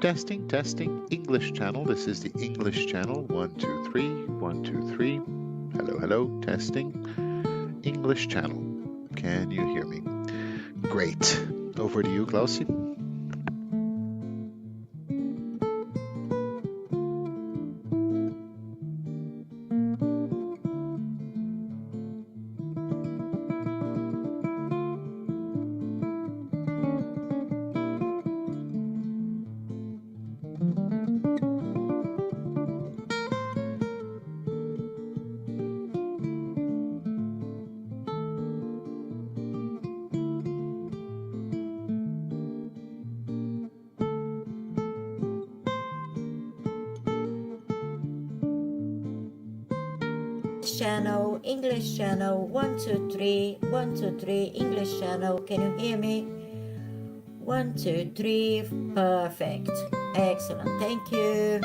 Testing, testing, English channel. This is the English channel. 1, 2, 3, 1, 2, 3. Hello, hello, testing. English channel. Can you hear me? Great. Over to you, Klausi. Channel, English channel, 1, 2, 3, 1, 2, 3, English channel, can you hear me? 1, 2, 3, perfect, excellent, thank you.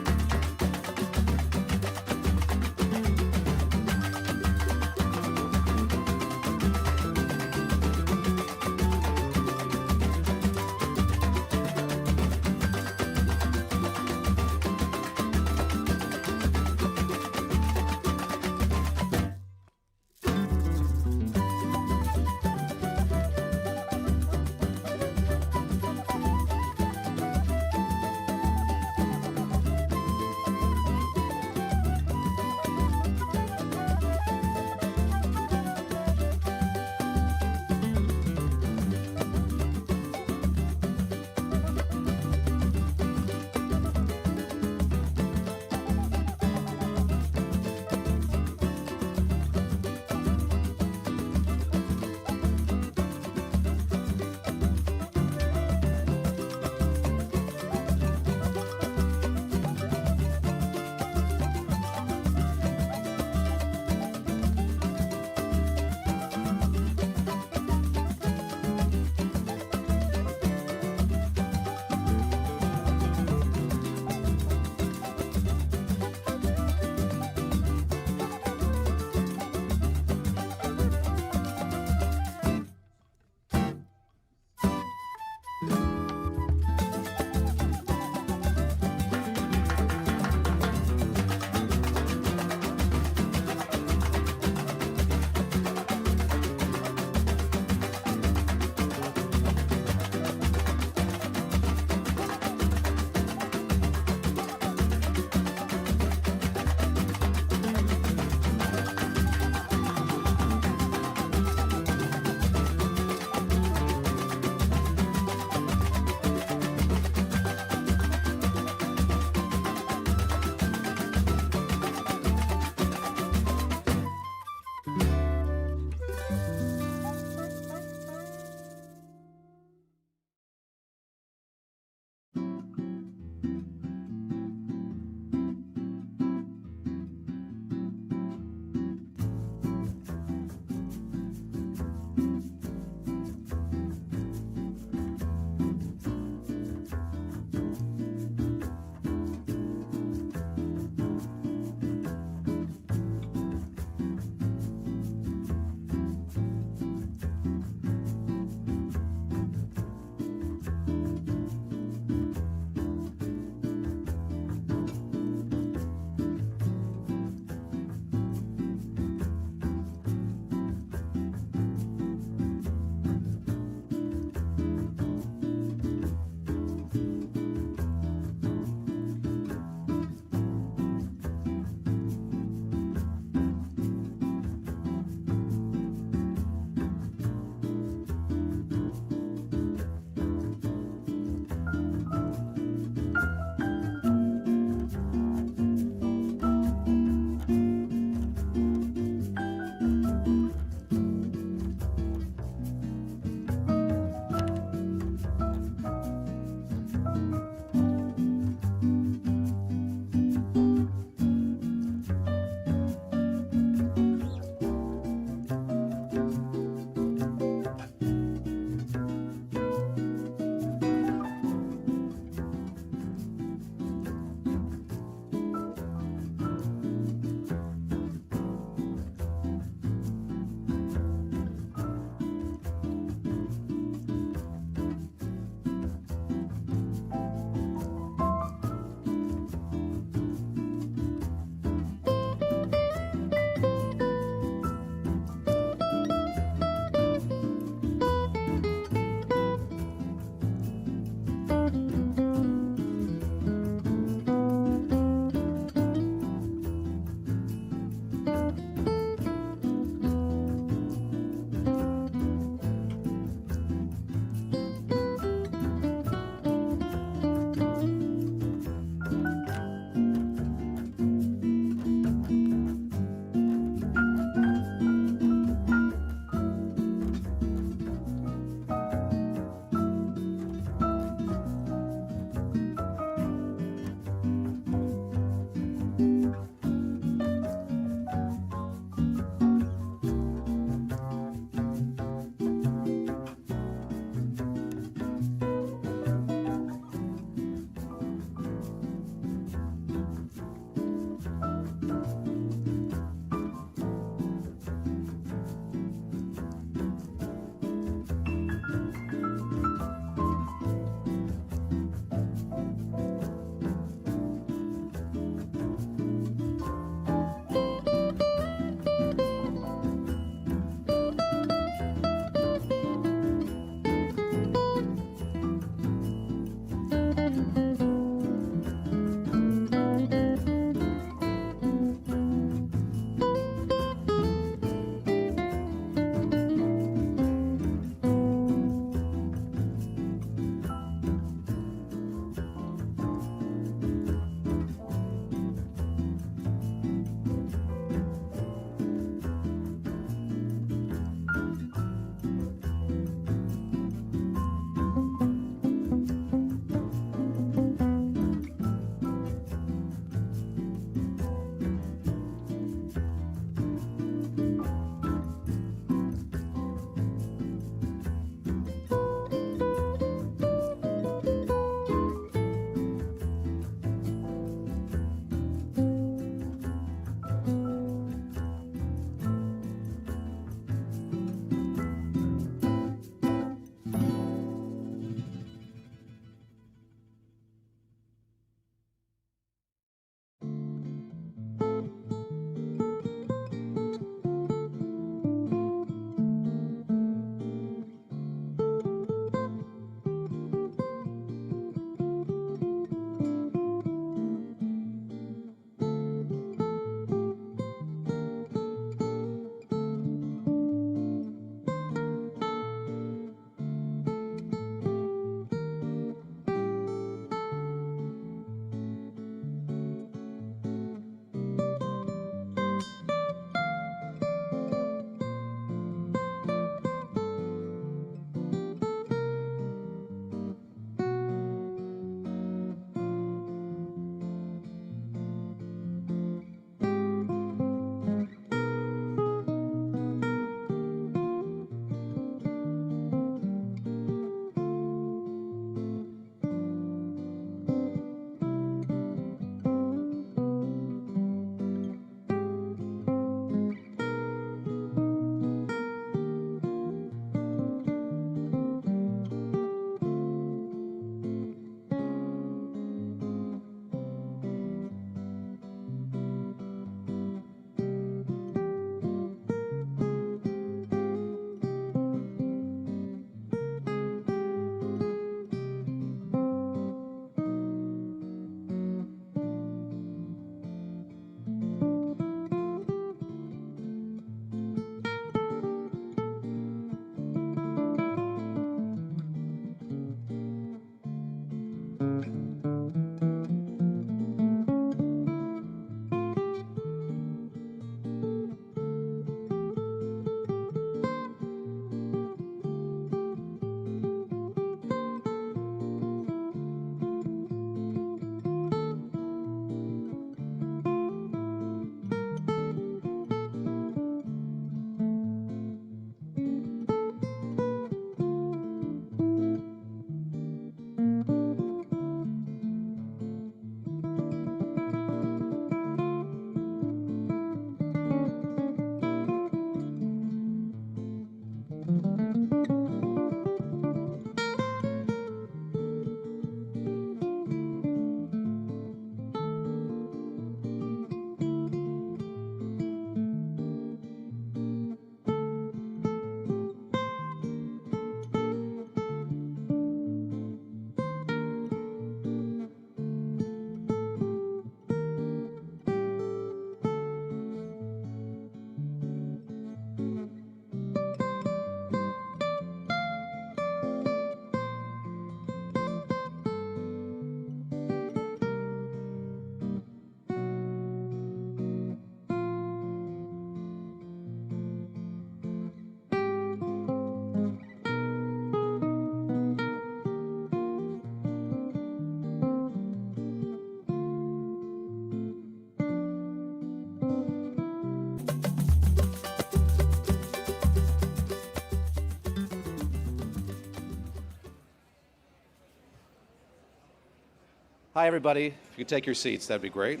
Hi, everybody. If you could take your seats, that'd be great.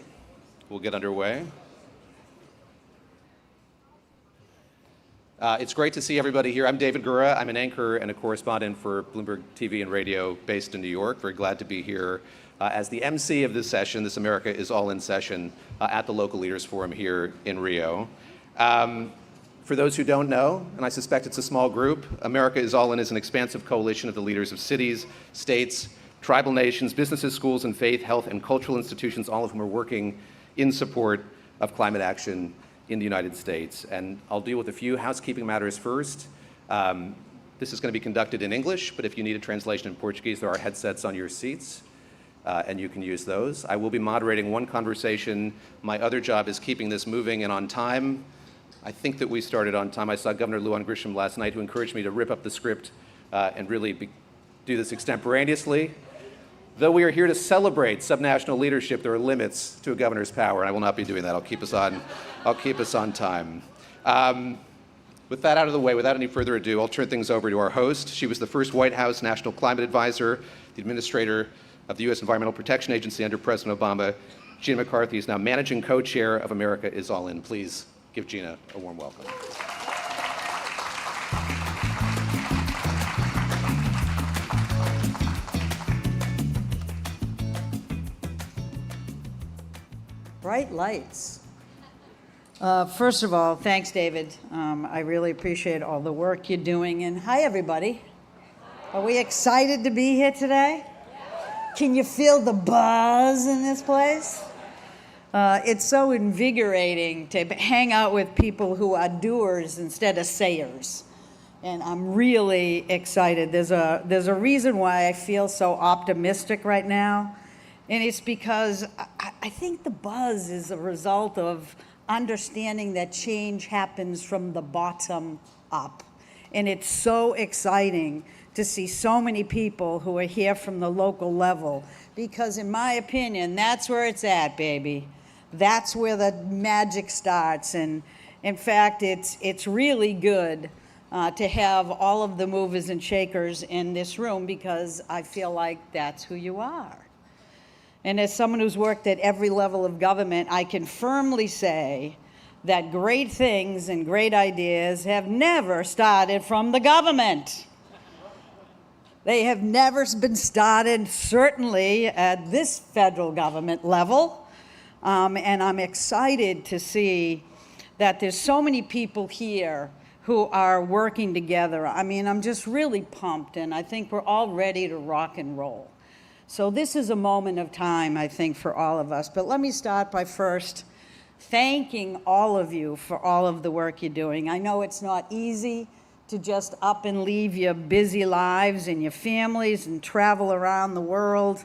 We'll get underway. It's great to see everybody here. I'm David Gura. I'm an anchor and a correspondent for Bloomberg TV and Radio based in New York. Very glad to be here as the MC of this session. This America is All in session at the Local Leaders Forum here in Rio. For those who don't know, and I suspect it's a small group, America is All in is an expansive coalition of the leaders of cities, states, tribal nations, businesses, schools, and faith, health, and cultural institutions, all of whom are working in support of climate action in the United States. And I'll deal with a few housekeeping matters first. This is going to be conducted in English, but if you need a translation in Portuguese, there are headsets on your seats, and you can use those. I will be moderating one conversation. My other job is keeping this moving and on time. I think that we started on time. I saw Governor Lujan Grisham last night, who encouraged me to rip up the script and really do this extemporaneously. Though we are here to celebrate subnational leadership, there are limits to a governor's power, and I will not be doing that. I'll keep us on time. With that out of the way, without any further ado, I'll turn things over to our host. She was the first White House National Climate Advisor, the administrator of the U.S. Environmental Protection Agency under President Obama. Gina McCarthy is now managing co-chair of America is All In. Please give Gina a warm welcome. Bright lights. First of all, thanks, David. I really appreciate all the work you're doing. And hi, everybody. Are we excited to be here today? Can you feel the buzz in this place? It's so invigorating to hang out with people who are doers instead of sayers. And I'm really excited. There's a reason why I feel so optimistic right now. And it's because I think the buzz is a result of understanding that change happens from the bottom up. And it's so exciting to see so many people who are here from the local level, because in my opinion, that's where it's at, baby. That's where the magic starts. And in fact, it's really good to have all of the movers and shakers in this room, because I feel like that's who you are. And as someone who's worked at every level of government, I can firmly say that great things and great ideas have never started from the government. They have never been started, certainly at this federal government level. And I'm excited to see that there's so many people here who are working together. I mean, I'm just really pumped, and I think we're all ready to rock and roll. So this is a moment of time, I think, for all of us. But let me start by first thanking all of you for all of the work you're doing. I know it's not easy to just up and leave your busy lives and your families and travel around the world.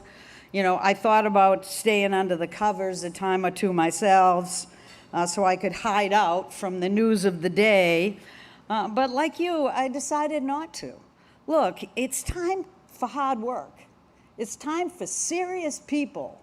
You know, I thought about staying under the covers a time or two myself, so I could hide out from the news of the day. But like you, I decided not to. Look, it's time for hard work. It's time for serious people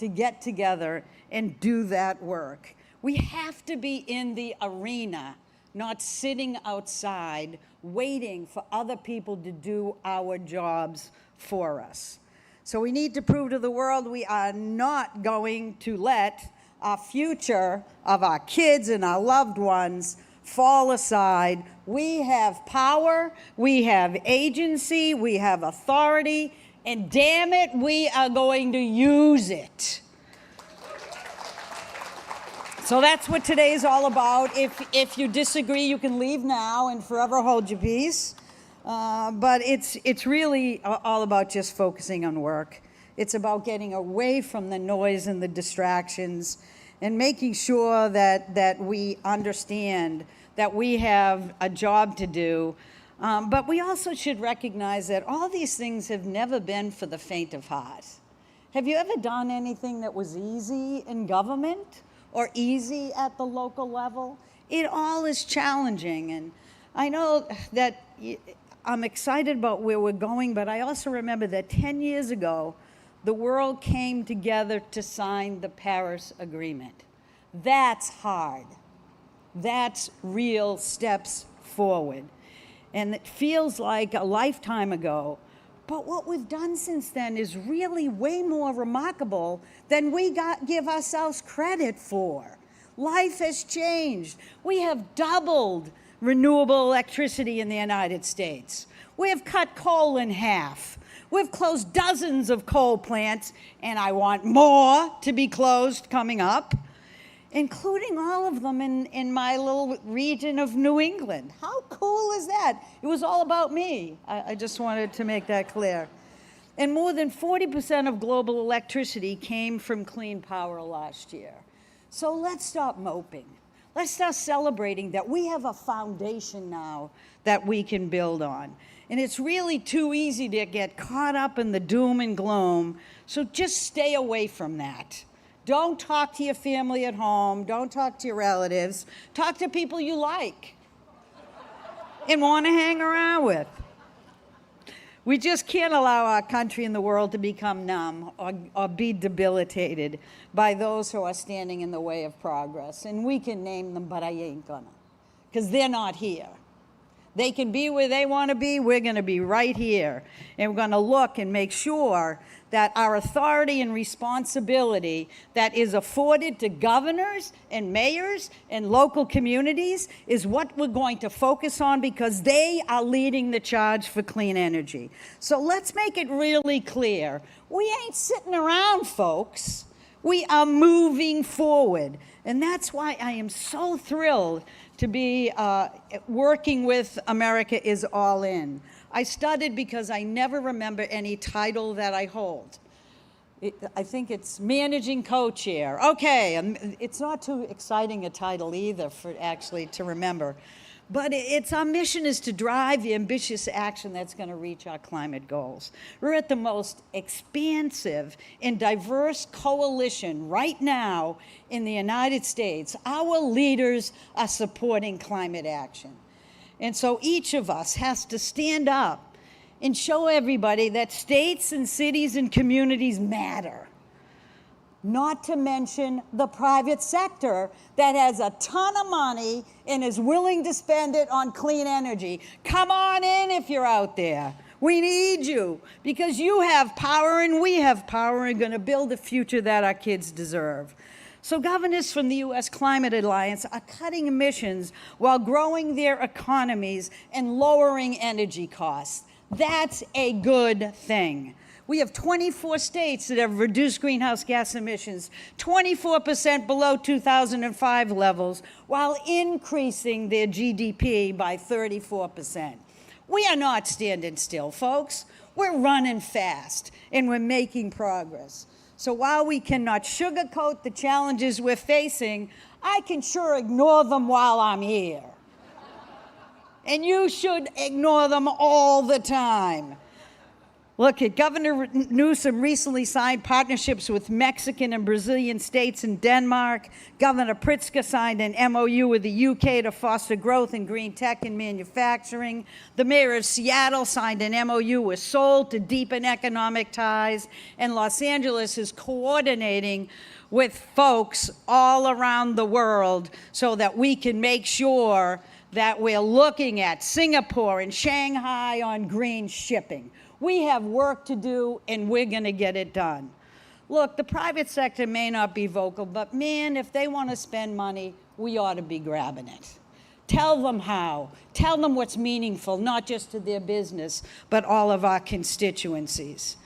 to get together and do that work. We have to be in the arena, not sitting outside waiting for other people to do our jobs for us. So we need to prove to the world we are not going to let our future of our kids and our loved ones fall aside. We have power, we have agency, we have authority, and damn it, we are going to use it. So that's what today is all about. If you disagree, you can leave now and forever hold your peace. But it's really all about just focusing on work. It's about getting away from the noise and the distractions and making sure that we understand that we have a job to do. But we also should recognize that all these things have never been for the faint of heart. Have you ever done anything that was easy in government or easy at the local level? It all is challenging. And I know that I'm excited about where we're going, but I also remember that 10 years ago, the world came together to sign the Paris Agreement. That's hard. That's real steps forward. And it feels like a lifetime ago, But what we've done since then is really way more remarkable than we give ourselves credit for. Life has changed. We have doubled renewable electricity in the United States. We have cut coal in half. We've closed dozens of coal plants, and I want more to be closed coming up, including all of them in my little region of New England. How cool is that? It was all about me. I just wanted to make that clear. And more than 40% of global electricity came from clean power last year. So let's stop moping. Let's start celebrating that we have a foundation now that we can build on. And it's really too easy to get caught up in the doom and gloom, so just stay away from that. Don't talk to your family at home. Don't talk to your relatives. Talk to people you like and want to hang around with. We just can't allow our country and the world to become numb or be debilitated by those who are standing in the way of progress. And we can name them, but I ain't gonna, because they're not here. They can be where they want to be. We're going to be right here. And we're going to look and make sure that our authority and responsibility that is afforded to governors and mayors and local communities is what we're going to focus on, because they are leading the charge for clean energy. So let's make it really clear. We ain't sitting around, folks. We are moving forward. And that's why I am so thrilled to be working with America is All In. I studied because I never remember any title that I hold. I think it's managing co-chair. Okay, it's not too exciting a title either for actually to remember. But our mission is to drive the ambitious action that's going to reach our climate goals. We're at the most expansive and diverse coalition right now in the United States. Our leaders are supporting climate action. And so each of us has to stand up and show everybody that states and cities and communities matter. Not to mention the private sector that has a ton of money and is willing to spend it on clean energy. Come on in if you're out there. We need you, because you have power and we have power, and going to build the future that our kids deserve. So governors from the U.S. Climate Alliance are cutting emissions while growing their economies and lowering energy costs. That's a good thing. We have 24 states that have reduced greenhouse gas emissions 24% below 2005 levels, while increasing their GDP by 34%. We are not standing still, folks. We're running fast, and we're making progress. So while we cannot sugarcoat the challenges we're facing, I can sure ignore them while I'm here. And you should ignore them all the time. Look, Governor Newsom recently signed partnerships with Mexican and Brazilian states and Denmark. Governor Pritzker signed an MOU with the UK to foster growth in green tech and manufacturing. The mayor of Seattle signed an MOU with Seoul to deepen economic ties. And Los Angeles is coordinating with folks all around the world so that we can make sure that we're looking at Singapore and Shanghai on green shipping. We have work to do, and we're going to get it done. Look, the private sector may not be vocal, but man, if they want to spend money, we ought to be grabbing it. Tell them how. Tell them what's meaningful, not just to their business, but all of our constituencies.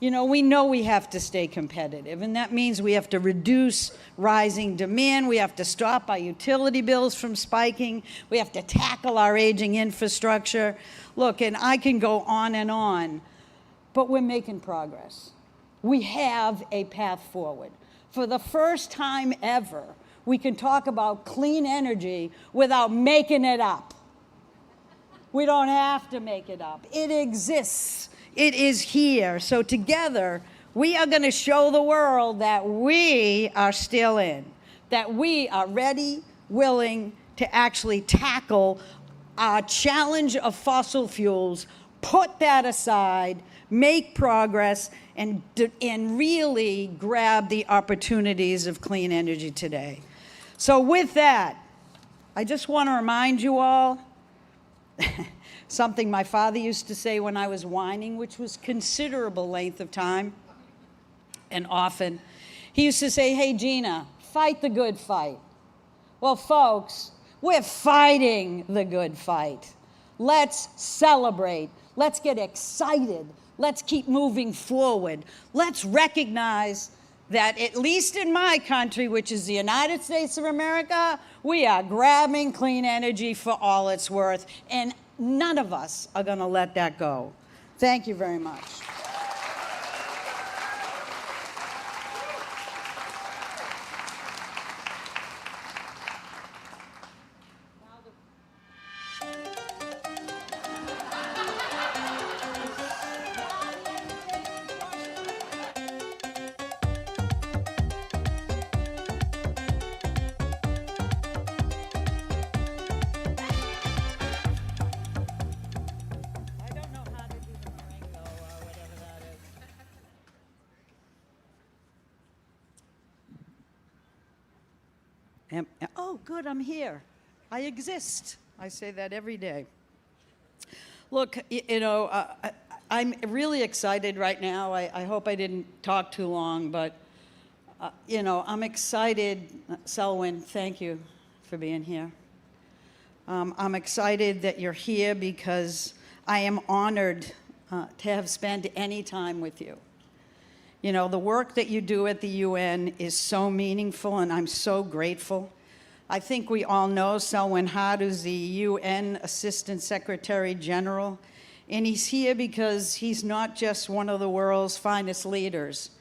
You know we have to stay competitive, and that means we have to reduce rising demand. We have to stop our utility bills from spiking. We have to tackle our aging infrastructure. Look, and I can go on, but we're making progress. We have a path forward. For the first time ever, we can talk about clean energy without making it up. We don't have to make it up. It exists. It is here. So together, we are going to show the world that we are still in, that we are ready, willing to actually tackle our challenge of fossil fuels, put that aside, make progress, and really grab the opportunities of clean energy today. So with that, I just want to remind you all, something my father used to say when I was whining, which was considerable length of time and often. He used to say, hey, Gina, fight the good fight. Well, folks, we're fighting the good fight. Let's celebrate. Let's get excited. Let's keep moving forward. Let's recognize that, at least in my country, which is the United States of America, we are grabbing clean energy for all it's worth, and none of us are going to let that go. Thank you very much. Oh, good, I'm here. I exist. I say that every day. Look, I'm really excited right now. I hope I didn't talk too long, but, I'm excited. Selwyn, thank you for being here. I'm excited that you're here because I am honored to have spent any time with you. You know, the work that you do at the UN is so meaningful, and I'm so grateful. I think we all know Selwyn Hart, who's the UN Assistant Secretary General, and he's here because he's not just one of the world's finest leaders,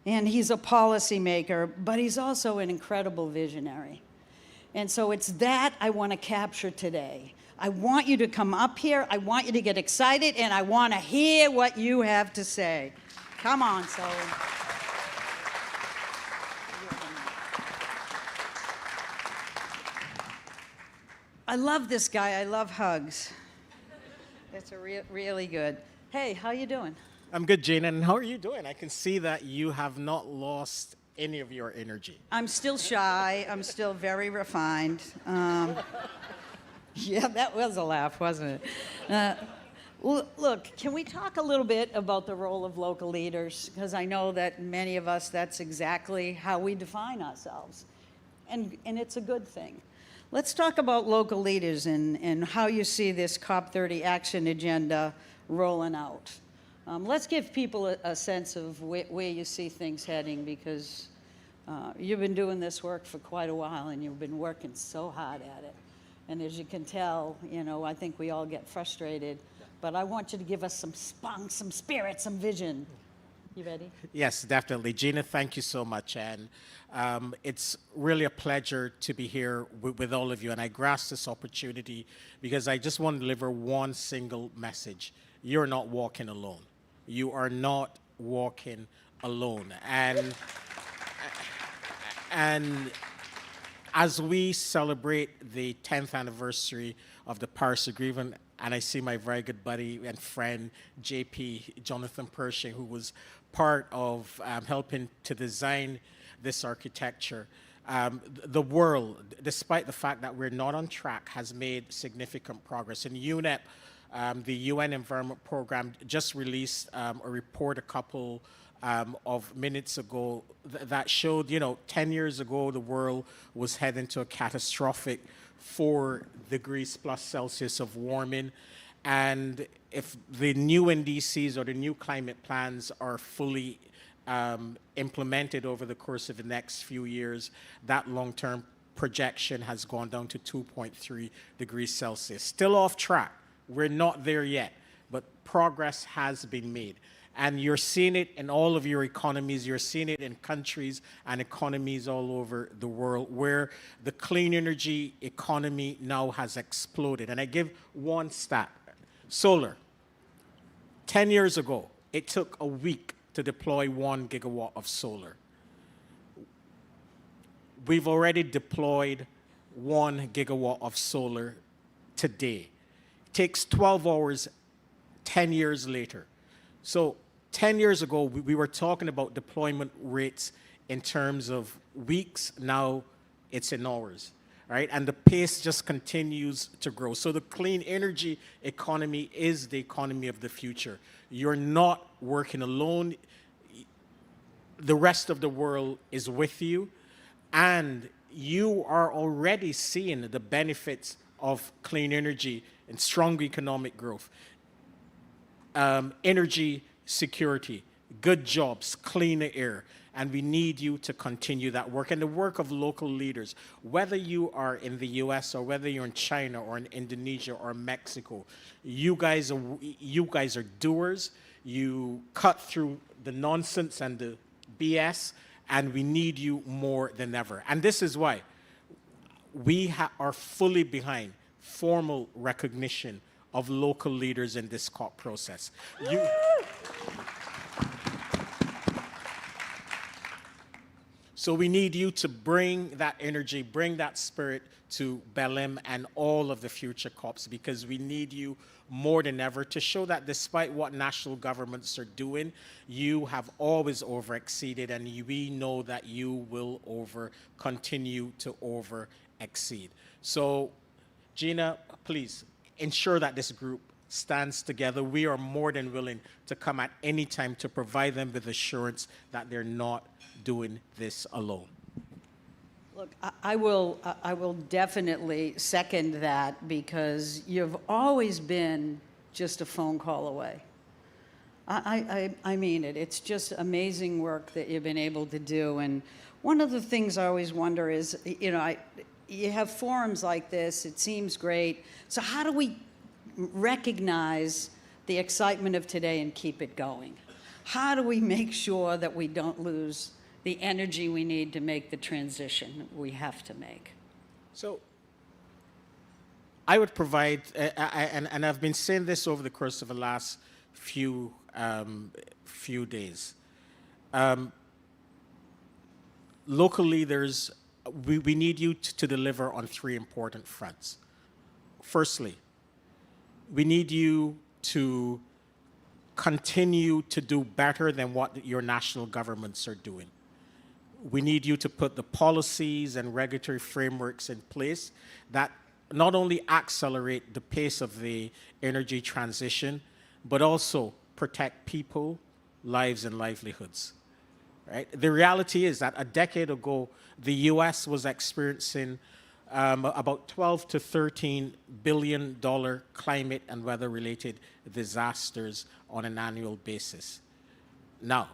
and he's a policymaker, but he's also an incredible visionary. And so it's that I want to capture today. I want you to come up here, I want you to get excited, and I want to hear what you have to say. Come on, Selwyn. I love this guy. I love hugs. It's really good. Hey, how you doing? I'm good, Jane. And how are you doing? I can see that you have not lost any of your energy. I'm still shy. I'm still very refined. Yeah, that was a laugh, wasn't it? Look, can we talk a little bit about the role of local leaders? Because I know that many of us, that's exactly how we define ourselves. And it's a good thing. Let's talk about local leaders and how you see this COP30 action agenda rolling out. Let's give people a sense of where you see things heading, because you've been doing this work for quite a while and you've been working so hard at it. And as you can tell, I think we all get frustrated, but I want you to give us some spunk, some spirit, some vision. You ready? Yes, definitely. Gina, thank you so much. And it's really a pleasure to be here with all of you. And I grasp this opportunity because I just want to deliver one single message. You're not walking alone. You are not walking alone. And as we celebrate the 10th anniversary of the Paris Agreement, and I see my very good buddy and friend, JP, Jonathan Pershing, who was part of helping to design this architecture. The world, despite the fact that we're not on track, has made significant progress. In UNEP, the UN Environment Program just released a report a couple of minutes ago that showed, 10 years ago, the world was heading to a catastrophic 4 degrees plus Celsius of warming. And if the new NDCs or the new climate plans are fully implemented over the course of the next few years, that long-term projection has gone down to 2.3 degrees Celsius. Still off track. We're not there yet, but progress has been made. And you're seeing it in all of your economies. You're seeing it in countries and economies all over the world where the clean energy economy now has exploded. And I give one stat. Solar. 10 years ago, it took a week to deploy 1 gigawatt of solar. We've already deployed 1 gigawatt of solar today. It takes 12 hours 10 years later. So 10 years ago, we were talking about deployment rates in terms of weeks. Now it's in hours. right? And the pace just continues to grow. So the clean energy economy is the economy of the future. You're not working alone. The rest of the world is with you, and you are already seeing the benefits of clean energy and strong economic growth, energy security, good jobs, cleaner air, and we need you to continue that work. And the work of local leaders, whether you are in the US or whether you're in China or in Indonesia or Mexico, you guys are doers. You cut through the nonsense and the BS, and we need you more than ever. And this is why we are fully behind formal recognition of local leaders in this COP process. So we need you to bring that energy, bring that spirit to Belém and all of the future COPs, because we need you more than ever to show that despite what national governments are doing, you have always over-exceeded, and we know that you will continue to over-exceed. So, Gina, please ensure that this group stands together. We are more than willing to come at any time to provide them with assurance that they're not doing this alone. Look, I will definitely second that, because you've always been just a phone call away. I mean it. It's just amazing work that you've been able to do. And one of the things I always wonder is, you have forums like this. It seems great. So how do we recognize the excitement of today and keep it going? How do we make sure that we don't lose the energy we need to make the transition we have to make? So I would provide, and I've been saying this over the course of the last few days. Local leaders, we need you to deliver on three important fronts. Firstly, we need you to continue to do better than what your national governments are doing. We need you to put the policies and regulatory frameworks in place that not only accelerate the pace of the energy transition, but also protect people, lives, and livelihoods. Right? The reality is that a decade ago, the US was experiencing about $12 to $13 billion climate and weather-related disasters on an annual basis. Now,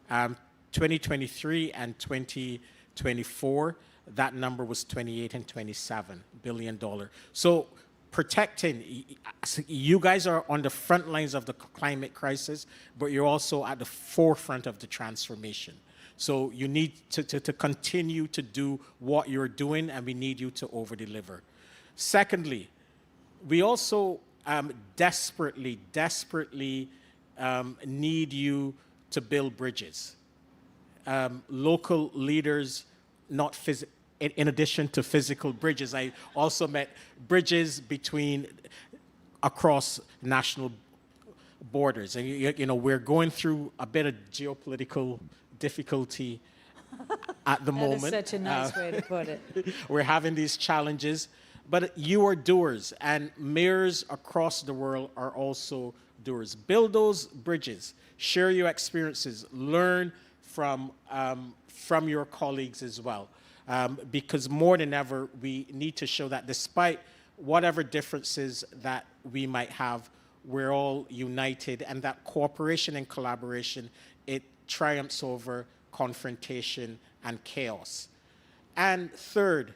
2023 and 2024, that number was $28 and $27 billion. So protecting, you guys are on the front lines of the climate crisis, but you're also at the forefront of the transformation. So you need to continue to do what you're doing, and we need you to over-deliver. Secondly, we also desperately need you to build bridges. Local leaders, not in addition to physical bridges, I also meant bridges across national borders. And we're going through a bit of geopolitical difficulty at the moment. That is such a nice way to put it. We're having these challenges, but you are doers, and mayors across the world are also doers. Build those bridges, share your experiences, learn from your colleagues as well, because more than ever, we need to show that despite whatever differences that we might have, we're all united, and that cooperation and collaboration, it triumphs over confrontation and chaos. And third,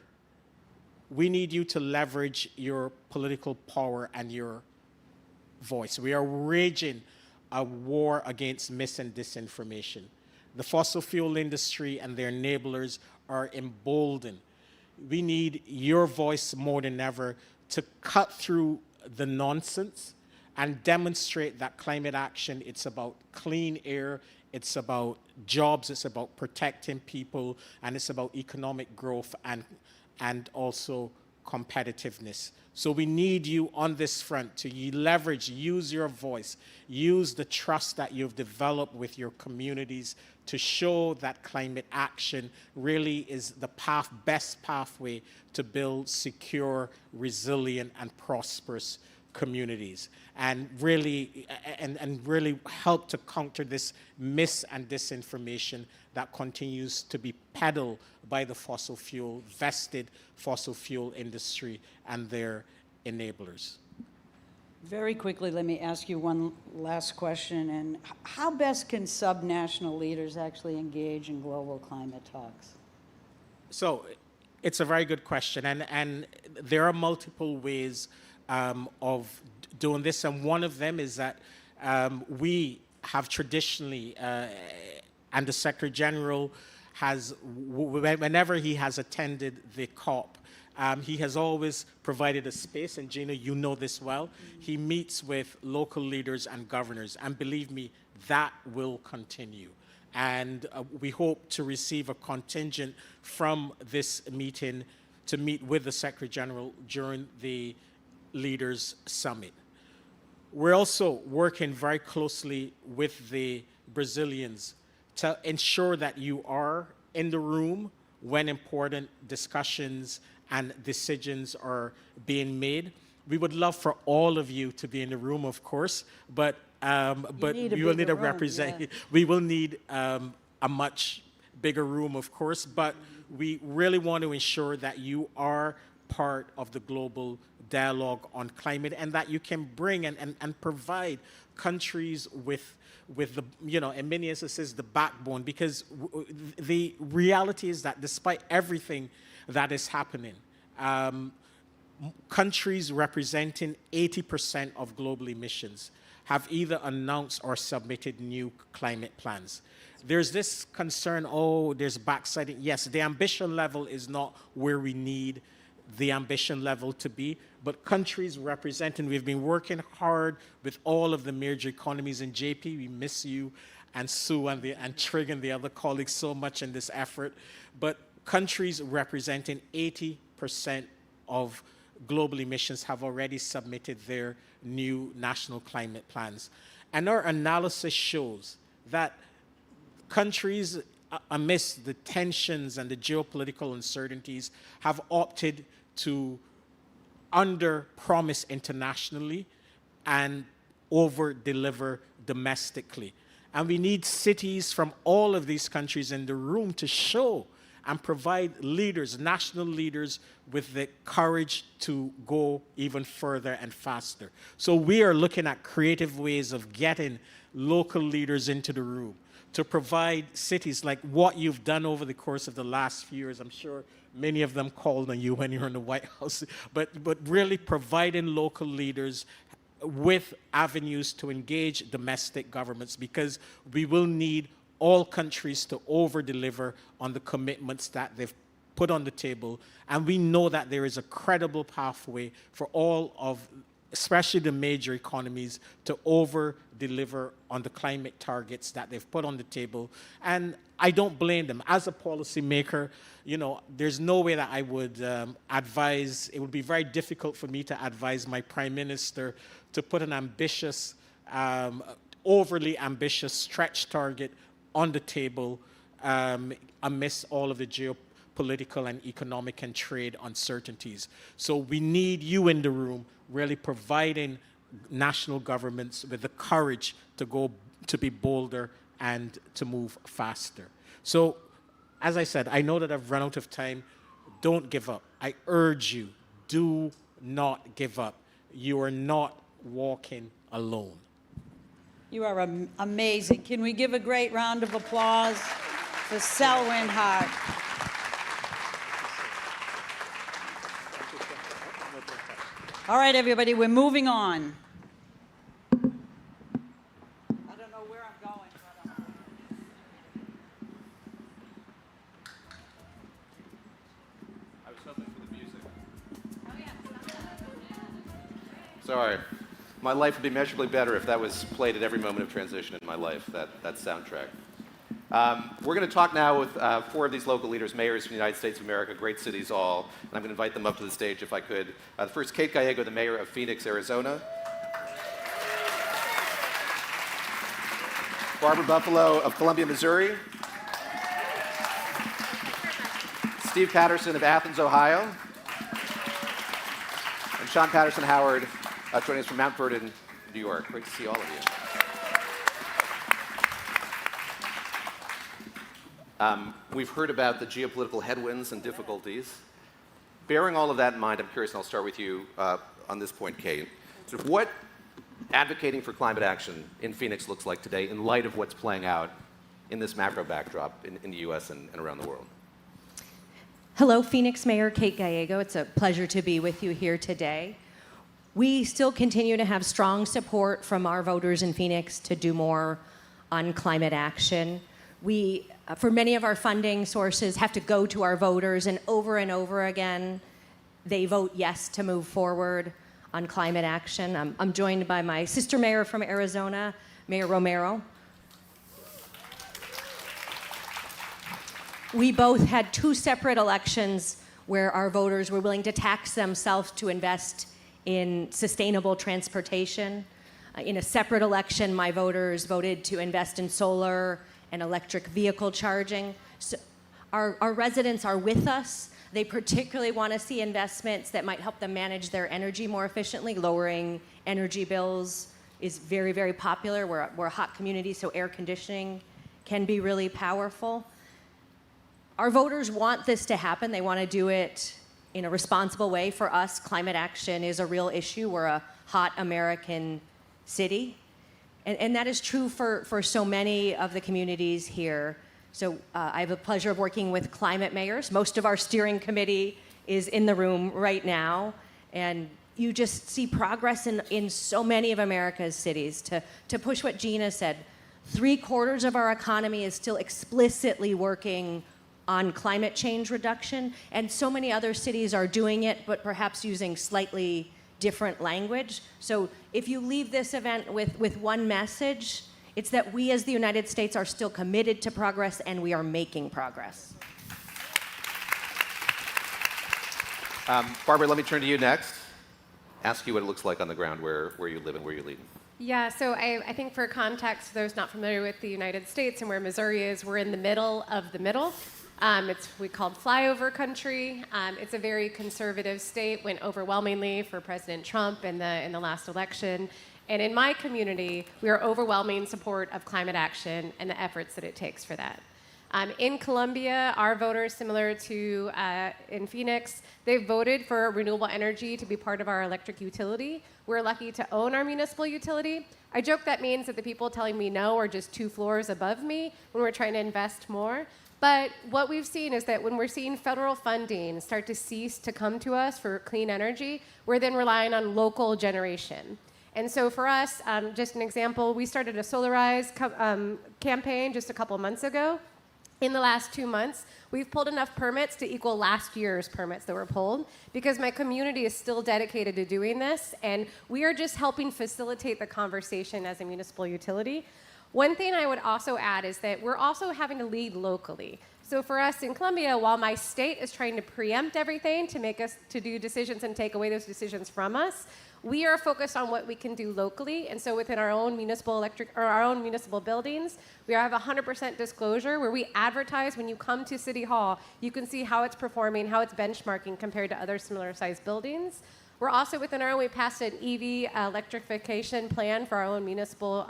we need you to leverage your political power and your voice. We are raging a war against mis and disinformation. The fossil fuel industry and their enablers are emboldened. We need your voice more than ever to cut through the nonsense and demonstrate that climate action, it's about clean air, it's about jobs, it's about protecting people, and it's about economic growth and also competitiveness. So we need you on this front to leverage, use your voice, use the trust that you've developed with your communities to show that climate action really is the best pathway to build secure, resilient, and prosperous communities, and really help to counter this mis and disinformation that continues to be peddled by the vested fossil fuel industry and their enablers. Very quickly, let me ask you one last question. And how best can subnational leaders actually engage in global climate talks? So it's a very good question. And there are multiple ways of doing this. And one of them is that we have traditionally, and the Secretary General has, whenever he has attended the COP, he has always provided a space, and Gina, you know this well. He meets with local leaders and governors, and believe me, that will continue. And we hope to receive a contingent from this meeting to meet with the Secretary General during the Leaders Summit. We're also working very closely with the Brazilians to ensure that you are in the room when important discussions and decisions are being made. We would love for all of you to be in the room, of course, but you will need a representative. Yeah. We will need a much bigger room, of course, but we really want to ensure that you are part of the global dialogue on climate, and that you can bring and provide countries with the, in many instances, the backbone, because the reality is that despite everything that is happening, countries representing 80% of global emissions have either announced or submitted new climate plans. There's this concern, there's backsliding. Yes, the ambition level is not where we need the ambition level to be, but countries representing, we've been working hard with all of the major economies, and JP, we miss you, and Sue and Trig and the other colleagues so much in this effort, but countries representing 80% of global emissions have already submitted their new national climate plans. And our analysis shows that countries, amidst the tensions and the geopolitical uncertainties, have opted to under-promise internationally and over-deliver domestically. And we need cities from all of these countries in the room to show and provide leaders, national leaders, with the courage to go even further and faster. So we are looking at creative ways of getting local leaders into the room to provide cities like what you've done over the course of the last few years. I'm sure many of them called on you when you were in the White House, but really providing local leaders with avenues to engage domestic governments, because we will need all countries to over-deliver on the commitments that they've put on the table. And we know that there is a credible pathway for all of, especially the major economies, to over-deliver on the climate targets that they've put on the table. And I don't blame them. As a policymaker, there's no way that I would advise, it would be very difficult for me to advise my prime minister to put an ambitious, overly ambitious stretch target on the table amidst all of the geopolitical and economic and trade uncertainties. So we need you in the room really providing national governments with the courage to be bolder and to move faster. So, as I said, I know that I've run out of time. Don't give up. I urge you, do not give up. You are not walking alone. You are amazing. Can we give a great round of applause for Selwyn Hart? All right, everybody, we're moving on. I don't know where I'm going, but I was hoping for the music. Oh, yeah. Sorry. My life would be measurably better if that was played at every moment of transition in my life, that soundtrack. We're going to talk now with 4 of these local leaders, mayors from the United States of America, great cities all, and I'm going to invite them up to the stage if I could. First, Kate Gallego, the mayor of Phoenix, Arizona. Barbara Buffalo of Columbia, Missouri. Steve Patterson of Athens, Ohio. And Sean Patterson Howard joining us from Mount Vernon, New York. Great to see all of you. We've heard about the geopolitical headwinds and difficulties. Bearing all of that in mind, I'm curious, and I'll start with you on this point, Kate. Sort of what advocating for climate action in Phoenix looks like today in light of what's playing out in this macro backdrop in the U.S. and around the world. Hello, Phoenix Mayor Kate Gallego. It's a pleasure to be with you here today. We still continue to have strong support from our voters in Phoenix to do more on climate action. We, for many of our funding sources, have to go to our voters, and over again, they vote yes to move forward on climate action. I'm joined by my sister mayor from Arizona, Mayor Romero. We both had two separate elections where our voters were willing to tax themselves to invest in sustainable transportation. In a separate election, my voters voted to invest in solar and electric vehicle charging. So our residents are with us. They particularly want to see investments that might help them manage their energy more efficiently. Lowering energy bills is very, very popular. We're a hot community, so air conditioning can be really powerful. Our voters want this to happen. They want to do it in a responsible way. For us, climate action is a real issue. We're a hot American city. And that is true for so many of the communities here. So I have the pleasure of working with climate mayors. Most of our steering committee is in the room right now. And you just see progress in so many of America's cities. To push what Gina said, 3/4 of our economy is still explicitly working on climate change reduction. And so many other cities are doing it, but perhaps using slightly different language. So if you leave this event with one message, it's that we as the United States are still committed to progress, and we are making progress. Barbara, let me turn to you next. Ask you what it looks like on the ground where you live and where you're leading. Yeah, so I think for context, for those not familiar with the United States and where Missouri is, we're in the middle of the middle. We called flyover country. It's a very conservative state, went overwhelmingly for President Trump in the last election. And in my community, we are overwhelming support of climate action and the efforts that it takes for that. In Columbia, our voters, similar to in Phoenix, they voted for renewable energy to be part of our electric utility. We're lucky to own our municipal utility. I joke that means that the people telling me no are just 2 floors above me when we're trying to invest more. But what we've seen is that when we're seeing federal funding start to cease to come to us for clean energy, we're then relying on local generation. And so for us, just an example, we started a Solarize campaign just a couple months ago. In the last 2 months, we've pulled enough permits to equal last year's permits that were pulled, because my community is still dedicated to doing this, and we are just helping facilitate the conversation as a municipal utility. One thing I would also add is that we're also having to lead locally. So for us in Columbia, while my state is trying to preempt everything to make us to do decisions and take away those decisions from us, we are focused on what we can do locally. And so within our own municipal buildings, we have 100% disclosure where we advertise when you come to City Hall, you can see how it's performing, how it's benchmarking compared to other similar sized buildings. We're also within our own, we passed an EV electrification plan for our own municipal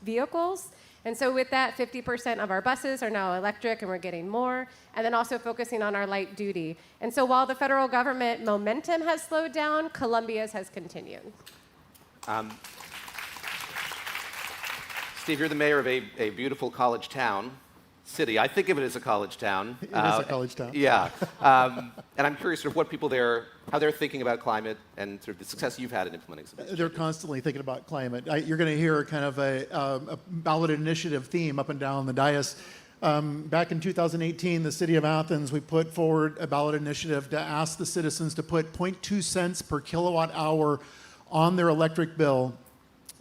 vehicles. And so with that, 50% of our buses are now electric, and we're getting more, and then also focusing on our light duty. And so while the federal government momentum has slowed down, Columbia's has continued. Steve, you're the mayor of a beautiful college town, city. I think of it as a college town. It is a college town. Yeah. And I'm curious sort of what people there, how they're thinking about climate and sort of the success you've had in implementing some of these They're changes. constantly thinking about climate. You're going to hear kind of a ballot initiative theme up and down the dais. Back in 2018, the city of Athens, we put forward a ballot initiative to ask the citizens to put 0.2 cents per kilowatt hour on their electric bill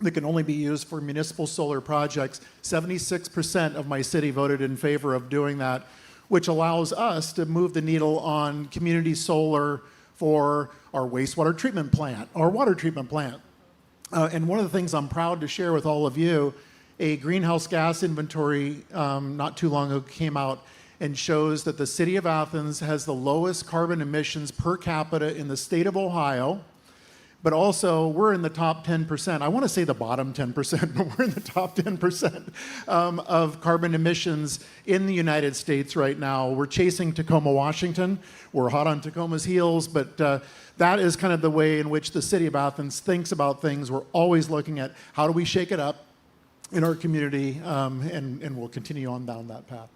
that can only be used for municipal solar projects. 76% of my city voted in favor of doing that, which allows us to move the needle on community solar for our wastewater treatment plant, our water treatment plant. And one of the things I'm proud to share with all of you, a greenhouse gas inventory not too long ago came out, and shows that the city of Athens has the lowest carbon emissions per capita in the state of Ohio. But also, we're in the top 10%. I want to say the bottom 10%, but we're in the top 10% of carbon emissions in the United States right now. We're chasing Tacoma, Washington. We're hot on Tacoma's heels, but that is kind of the way in which the city of Athens thinks about things. We're always looking at how do we shake it up in our community, and we'll continue on down that path.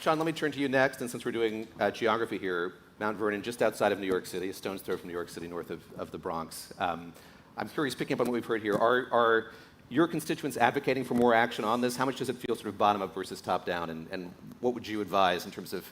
Sean, let me turn to you next, and since we're doing geography here, Mount Vernon, just outside of New York City, a stone's throw from New York City, north of the Bronx. I'm curious, picking up on what we've heard here, are your constituents advocating for more action on this? How much does it feel sort of bottom up versus top down, and what would you advise in terms of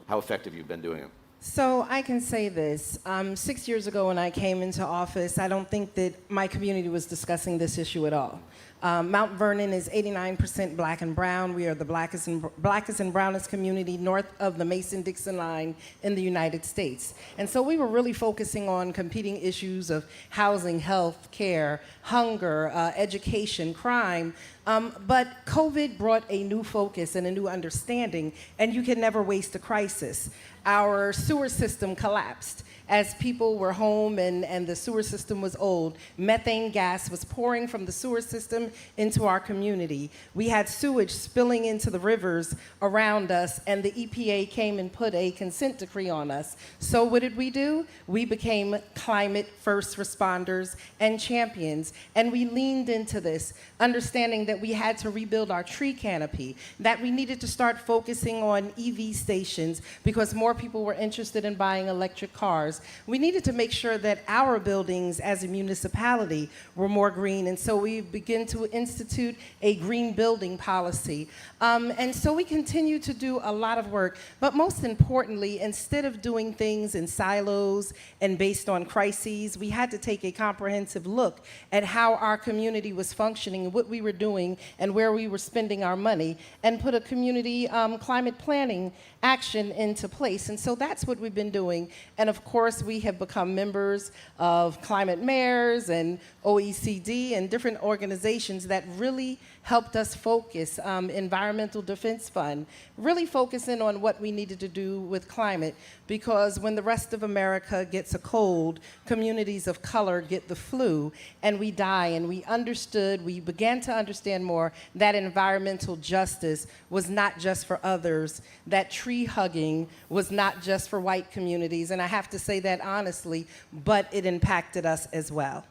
how effective you've been doing it? So I can say this. 6 years ago when I came into office, I don't think that my community was discussing this issue at all. Mount Vernon is 89% black and brown. We are the blackest and brownest community north of the Mason-Dixon line in the United States. And so we were really focusing on competing issues of housing, health, care, hunger, education, crime. But COVID brought a new focus and a new understanding, and you can never waste a crisis. Our sewer system collapsed. As people were home and the sewer system was old, methane gas was pouring from the sewer system into our community. We had sewage spilling into the rivers around us, and the EPA came and put a consent decree on us. So what did we do? We became climate first responders and champions, and we leaned into this, understanding that we had to rebuild our tree canopy, that we needed to start focusing on EV stations because more people were interested in buying electric cars. We needed to make sure that our buildings as a municipality were more green, and so we began to institute a green building policy. And so we continue to do a lot of work, but most importantly, instead of doing things in silos and based on crises, we had to take a comprehensive look at how our community was functioning and what we were doing and where we were spending our money, and put a community climate planning action into place. And so that's what we've been doing. And of course, we have become members of Climate Mayors and OECD and different organizations that really helped us focus, Environmental Defense Fund, really focusing on what we needed to do with climate, because when the rest of America gets a cold, communities of color get the flu, and we die. And we began to understand more that environmental justice was not just for others, that tree hugging was not just for white communities, and I have to say that honestly, but it impacted us as well.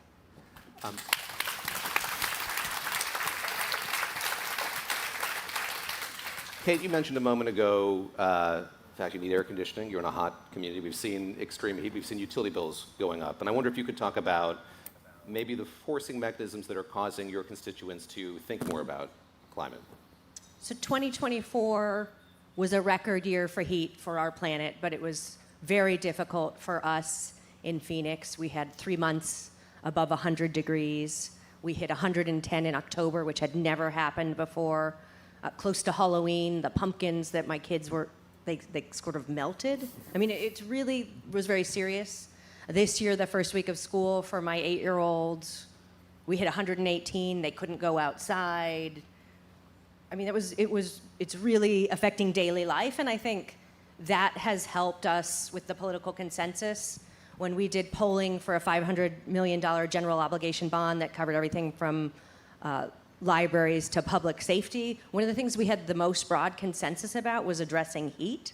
Kate, you mentioned a moment ago, in fact, you need air conditioning. You're in a hot community. We've seen extreme heat. We've seen utility bills going up. And I wonder if you could talk about maybe the forcing mechanisms that are causing your constituents to think more about climate. So 2024 was a record year for heat for our planet, but it was very difficult for us in Phoenix. We had 3 months above 100 degrees. We hit 110 in October, which had never happened before. Close to Halloween, the pumpkins that my kids were, they sort of melted. I mean, it really was very serious. This year, the first week of school for my 8-year-olds, we hit 118. They couldn't go outside. I mean, it's really affecting daily life, and I think that has helped us with the political consensus. When we did polling for a $500 million general obligation bond that covered everything from libraries to public safety, one of the things we had the most broad consensus about was addressing heat.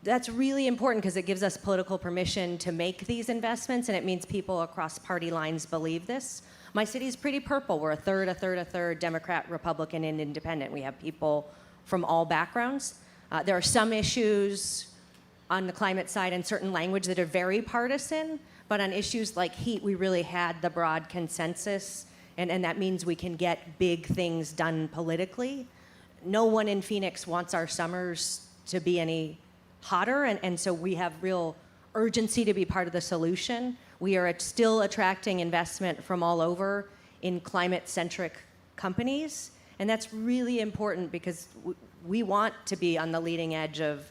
That's really important because it gives us political permission to make these investments, and it means people across party lines believe this. My city's pretty purple. We're a third, Democrat, Republican, and independent. We have people from all backgrounds. There are some issues on the climate side and certain language that are very partisan, but on issues like heat, we really had the broad consensus, and that means we can get big things done politically. No one in Phoenix wants our summers to be any hotter, and so we have real urgency to be part of the solution. We are still attracting investment from all over in climate-centric companies, and that's really important because we want to be on the leading edge of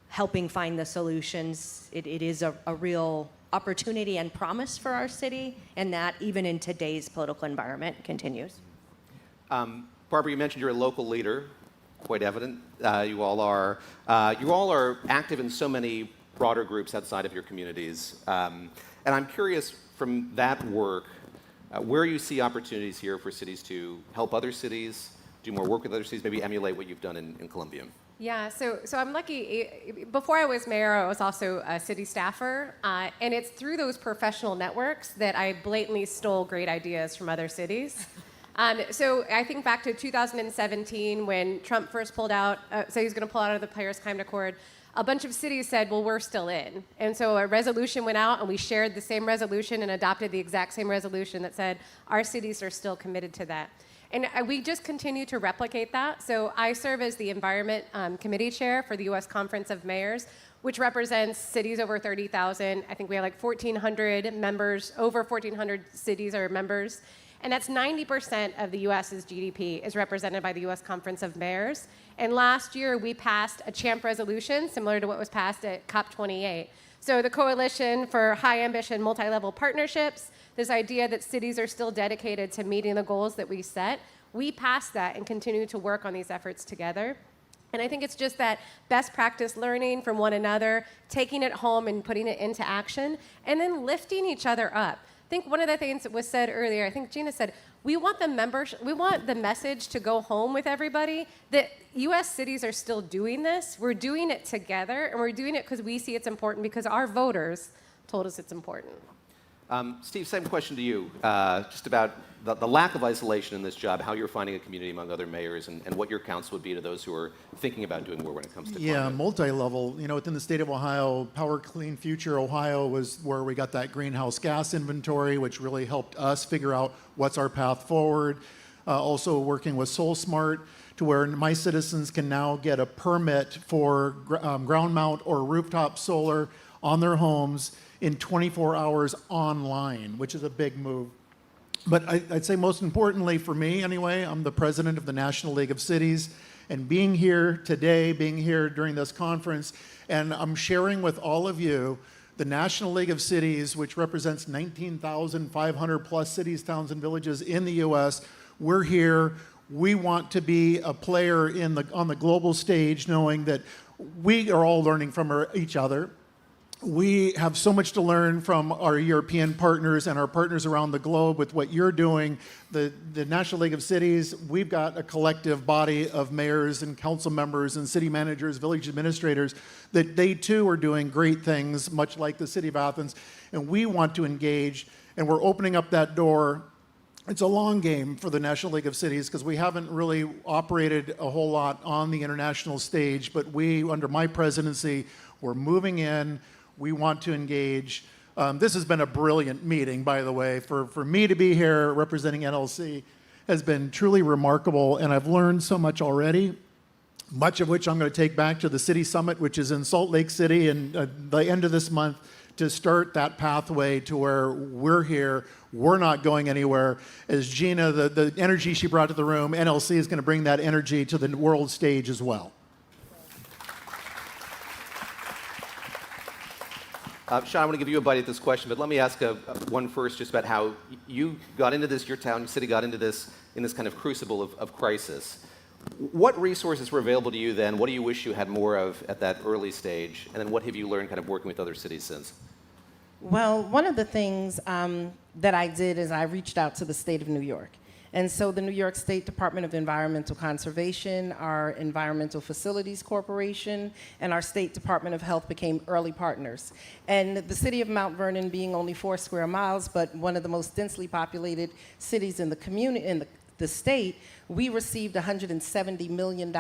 helping find the solutions. It is a real opportunity and promise for our city, and that even in today's political environment continues. Barbara, you mentioned you're a local leader, quite evident. You all are active in so many broader groups outside of your communities. And I'm curious from that work, where you see opportunities here for cities to help other cities, do more work with other cities, maybe emulate what you've done in Columbia. Yeah, so I'm lucky. Before I was mayor, I was also a city staffer, and it's through those professional networks that I blatantly stole great ideas from other cities. So I think back to 2017 when Trump first pulled out, so he's going to pull out of the Paris Climate Accord. A bunch of cities said, well, we're still in. And so a resolution went out, and we shared the same resolution and adopted the exact same resolution that said our cities are still committed to that. And we just continue to replicate that. So I serve as the Environment Committee Chair for the U.S. Conference of Mayors, which represents cities over 30,000. I think we have like 1,400 members, over 1,400 cities are members. And that's 90% of the U.S.'s GDP is represented by the U.S. Conference of Mayors. And last year, we passed a CHAMP resolution, similar to what was passed at COP28. So the Coalition for High Ambition Multi-Level Partnerships, this idea that cities are still dedicated to meeting the goals that we set, we passed that and continue to work on these efforts together. And I think it's just that best practice learning from one another, taking it home and putting it into action, and then lifting each other up. I think one of the things that was said earlier, I think Gina said, we want the message to go home with everybody that U.S. cities are still doing this. We're doing it together, and we're doing it because we see it's important because our voters told us it's important. Steve, same question to you, just about the lack of isolation in this job, how you're finding a community among other mayors, and what your counsel would be to those who are thinking about doing more when it comes to climate. Multi-level. Within the state of Ohio, Power Clean Future Ohio was where we got that greenhouse gas inventory, which really helped us figure out what's our path forward. Also working with SoulSmart to where my citizens can now get a permit for ground mount or rooftop solar on their homes in 24 hours online, which is a big move. But I'd say most importantly for me anyway, I'm the president of the National League of Cities, and being here today, being here during this conference, and I'm sharing with all of you the National League of Cities, which represents 19,500 plus cities, towns, and villages in the US. We're here. We want to be a player on the global stage, knowing that we are all learning from each other. We have so much to learn from our European partners and our partners around the globe with what you're doing. The National League of Cities, we've got a collective body of mayors and council members and city managers, village administrators, that they too are doing great things, much like the city of Athens. And we want to engage, and we're opening up that door. It's a long game for the National League of Cities because we haven't really operated a whole lot on the international stage, but we, under my presidency, we're moving in. We want to engage. This has been a brilliant meeting, by the way. For me to be here representing NLC has been truly remarkable, and I've learned so much already, much of which I'm going to take back to the City Summit, which is in Salt Lake City, and the end of this month to start that pathway to where we're here. We're not going anywhere. As Gina, the energy she brought to the room, NLC is going to bring that energy to the world stage as well. Sean, I want to give you a bite at this question, but let me ask one first just about how you got into this, your town, your city got into this in this kind of crucible of crisis. What resources were available to you then? What do you wish you had more of at that early stage? And then what have you learned kind of working with other cities since? Well, one of the things that I did is I reached out to the state of New York. And so the New York State Department of Environmental Conservation, our Environmental Facilities Corporation, and our State Department of Health became early partners. And the city of Mount Vernon being only 4 square miles, but one of the most densely populated cities in the community, in the state, we received $170 million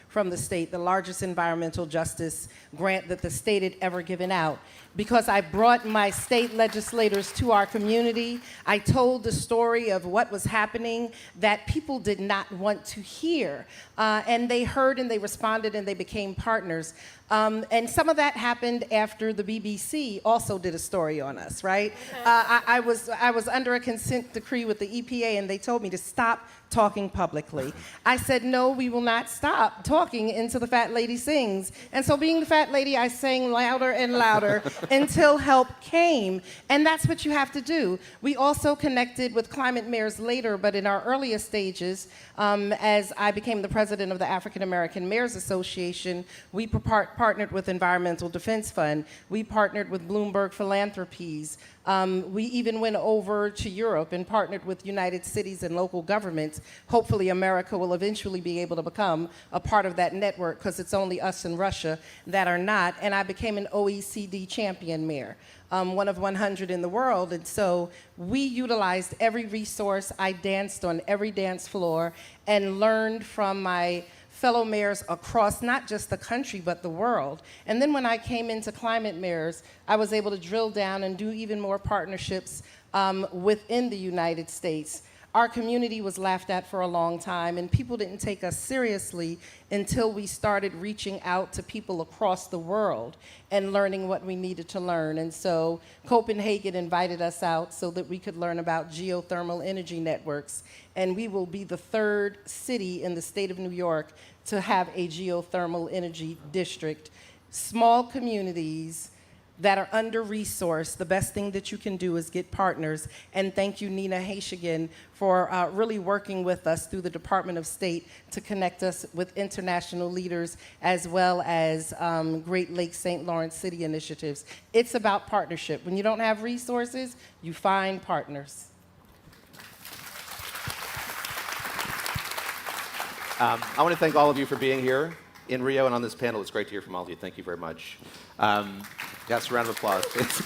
from the state, the largest environmental justice grant that the state had ever given out. Because I brought my state legislators to our community, I told the story of what was happening that people did not want to hear. And they heard and they responded and they became partners. And some of that happened after the BBC also did a story on us, right? I was under a consent decree with the EPA, and they told me to stop talking publicly. I said, no, we will not stop talking until the fat lady sings. And so being the fat lady, I sang louder and louder until help came. And that's what you have to do. We also connected with climate mayors later, but in our earliest stages, as I became the president of the African American Mayors Association, we partnered with Environmental Defense Fund. We partnered with Bloomberg Philanthropies. We even went over to Europe and partnered with United Cities and local governments. Hopefully America will eventually be able to become a part of that network, because it's only us and Russia that are not. And I became an OECD champion mayor, one of 100 in the world. And so we utilized every resource. I danced on every dance floor and learned from my fellow mayors across not just the country, but the world. And then when I came into climate mayors, I was able to drill down and do even more partnerships within the United States. Our community was laughed at for a long time, and people didn't take us seriously until we started reaching out to people across the world and learning what we needed to learn. And so Copenhagen invited us out so that we could learn about geothermal energy networks. And we will be the third city in the state of New York to have a geothermal energy district. Small communities that are under-resourced, the best thing that you can do is get partners. And thank you, Nina Haitigan, for really working with us through the Department of State to connect us with international leaders, as well as Great Lakes St. Lawrence City initiatives. It's about partnership. When you don't have resources, you find partners. I want to thank all of you for being here in Rio and on this panel. It's great to hear from all of you. Thank you very much. Yes, a round of applause, please.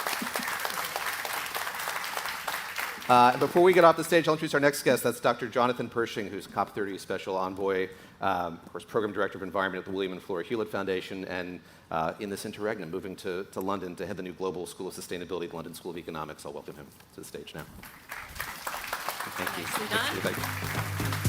Before we get off the stage, I'll introduce our next guest. That's Dr. Jonathan Pershing, who's COP30 Special Envoy, of course, Program Director of Environment at the William and Flora Hewlett Foundation, and in this interregnum, moving to London to head the new Global School of Sustainability at the London School of Economics. I'll welcome him to the stage now. Thank you. Nicely done. Thank you.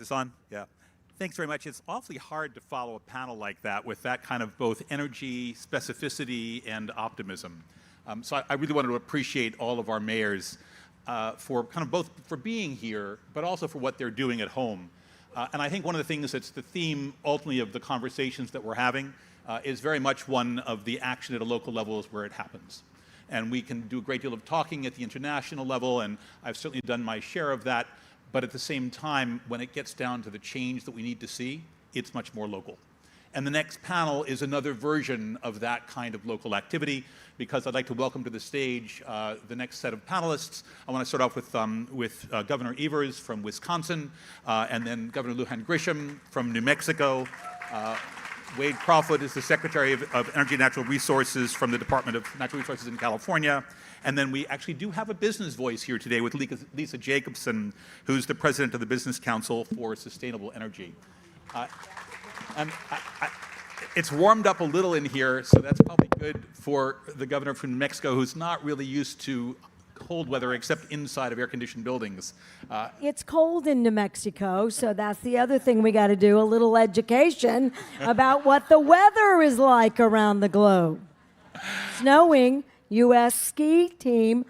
On? Yeah. Thanks very much. It's awfully hard to follow a panel like that with that kind of both energy, specificity, and optimism. So I really wanted to appreciate all of our mayors for kind of both for being here, but also for what they're doing at home. And I think one of the things that's the theme ultimately of the conversations that we're having is very much one of the action at a local level is where it happens. And we can do a great deal of talking at the international level, and I've certainly done my share of that. But at the same time, when it gets down to the change that we need to see, it's much more local. And the next panel is another version of that kind of local activity, because I'd like to welcome to the stage the next set of panelists. I want to start off with Governor Evers from Wisconsin, and then Governor Lujan Grisham from New Mexico. Wade Crawford is the Secretary of Energy and Natural Resources from the Department of Natural Resources in California. And then we actually do have a business voice here today with Lisa Jacobson, who's the President of the Business Council for Sustainable Energy. And it's warmed up a little in here, so that's probably good for the governor from New Mexico, who's not really used to cold weather except inside of air-conditioned buildings. It's cold in New Mexico, so that's the other thing we got to do, a little education about what the weather is like around the globe. Snowing, U.S. ski team.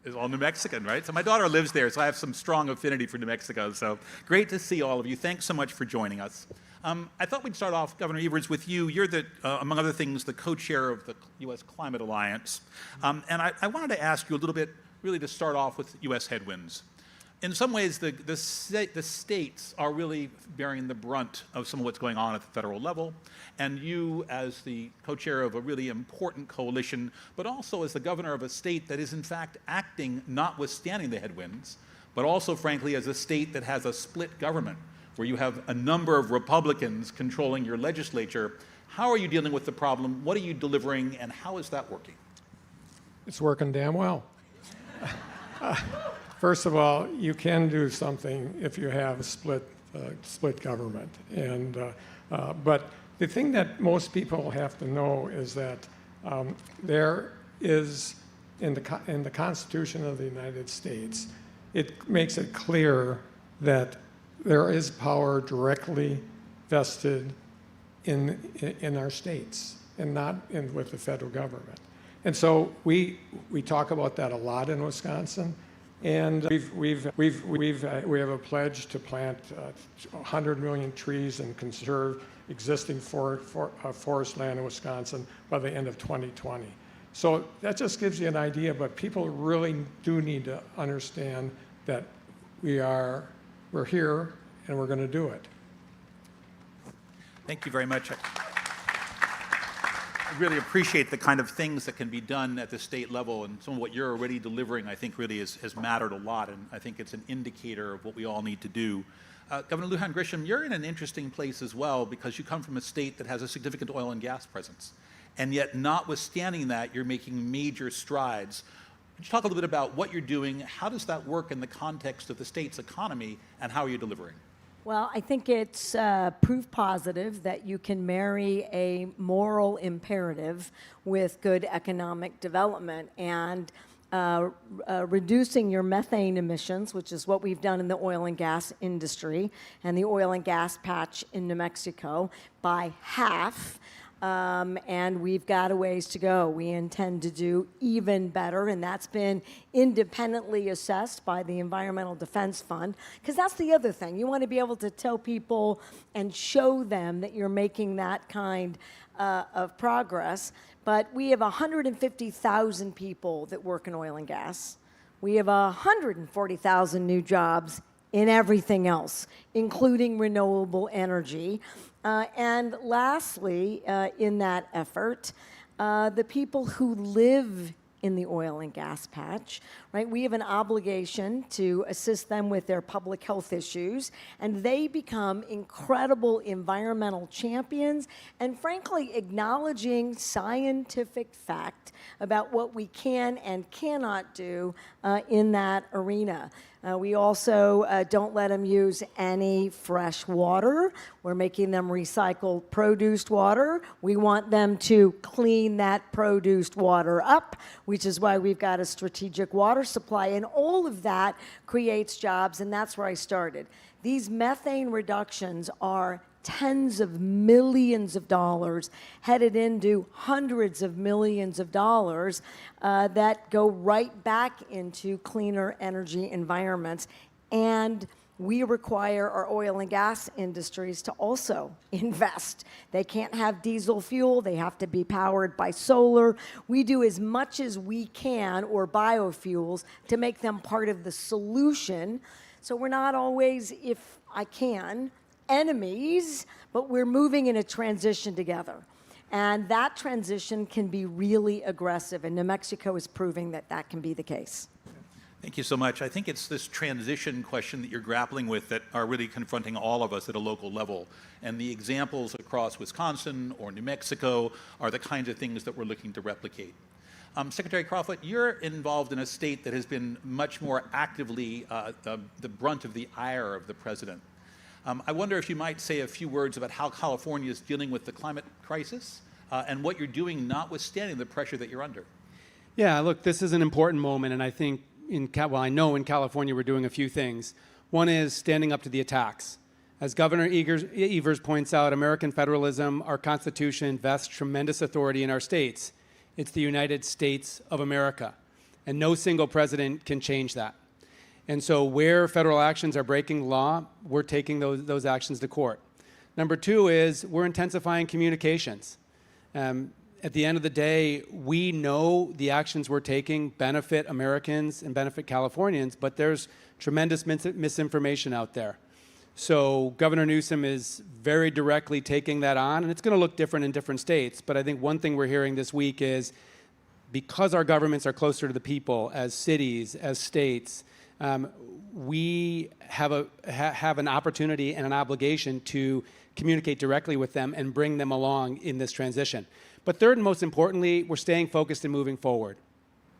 Is all New Mexican, right? So my daughter lives there, so I have some strong affinity for New Mexico. So great to see all of you. Thanks so much for joining us. I thought we'd start off, Governor Evers, with you. You're the, among other things, the co-chair of the U.S. Climate Alliance. And I wanted to ask you a little bit, really to start off with U.S. headwinds. In some ways, the states are really bearing the brunt of some of what's going on at the federal level. And you, as the co-chair of a really important coalition, but also as the governor of a state that is in fact acting notwithstanding the headwinds, but also, frankly, as a state that has a split government, where you have a number of Republicans controlling your legislature. How are you dealing with the problem? What are you delivering? And how is that working? It's working damn well. First of all, you can do something if you have a split government. And, but the thing that most people have to know is that there is, in the Constitution of the United States, it makes it clear that there is power directly vested in our states and not with the federal government. And so we talk about that a lot in Wisconsin. And we have a pledge to plant 100 million trees and conserve existing forest land in Wisconsin by the end of 2020. So that just gives you an idea, but people really do need to understand that we're here and we're going to do it. Thank you very much. I really appreciate the kind of things that can be done at the state level, and some of what you're already delivering, I think, really has mattered a lot, and I think it's an indicator of what we all need to do. Governor Lujan Grisham, you're in an interesting place as well because you come from a state that has a significant oil and gas presence, and yet notwithstanding that, you're making major strides. Could you talk a little bit about what you're doing? How does that work in the context of the state's economy, and how are you delivering? Well, I think it's proof positive that you can marry a moral imperative with good economic development, and reducing your methane emissions, which is what we've done in the oil and gas industry and the oil and gas patch in New Mexico, by half. And we've got a ways to go. We intend to do even better, and that's been independently assessed by the Environmental Defense Fund, because that's the other thing. You want to be able to tell people and show them that you're making that kind of progress. But we have 150,000 people that work in oil and gas. We have 140,000 new jobs in everything else, including renewable energy. And lastly, in that effort, the people who live in the oil and gas patch, right? We have an obligation to assist them with their public health issues, and they become incredible environmental champions, and frankly, acknowledging scientific fact about what we can and cannot do in that arena. We also don't let them use any fresh water. We're making them recycle produced water. We want them to clean that produced water up, which is why we've got a strategic water supply. And all of that creates jobs, and that's where I started. These methane reductions are tens of millions of dollars headed into hundreds of millions of dollars that go right back into cleaner energy environments. And we require our oil and gas industries to also invest. They can't have diesel fuel. They have to be powered by solar. We do as much as we can, or biofuels, to make them part of the solution. So we're not always, if I can, enemies, but we're moving in a transition together. And that transition can be really aggressive, and New Mexico is proving that that can be the case. Thank you so much. I think it's this transition question that you're grappling with that are really confronting all of us at a local level. And the examples across Wisconsin or New Mexico are the kinds of things that we're looking to replicate. Secretary Crawford, you're involved in a state that has been much more actively the brunt of the ire of the president. I wonder if you might say a few words about how California is dealing with the climate crisis and what you're doing notwithstanding the pressure that you're under. Yeah, look, this is an important moment, and I think I know in California we're doing a few things. One is standing up to the attacks. As Governor Evers points out, American federalism, our Constitution, vests tremendous authority in our states. It's the United States of America, and no single president can change that. And so where federal actions are breaking law, we're taking those actions to court. Number two is we're intensifying communications. At the end of the day, we know the actions we're taking benefit Americans and benefit Californians, but there's tremendous misinformation out there. So Governor Newsom is very directly taking that on, and it's going to look different in different states. But I think one thing we're hearing this week is because our governments are closer to the people, as cities, as states, we have an opportunity and an obligation to communicate directly with them and bring them along in this transition. But third and most importantly, we're staying focused and moving forward.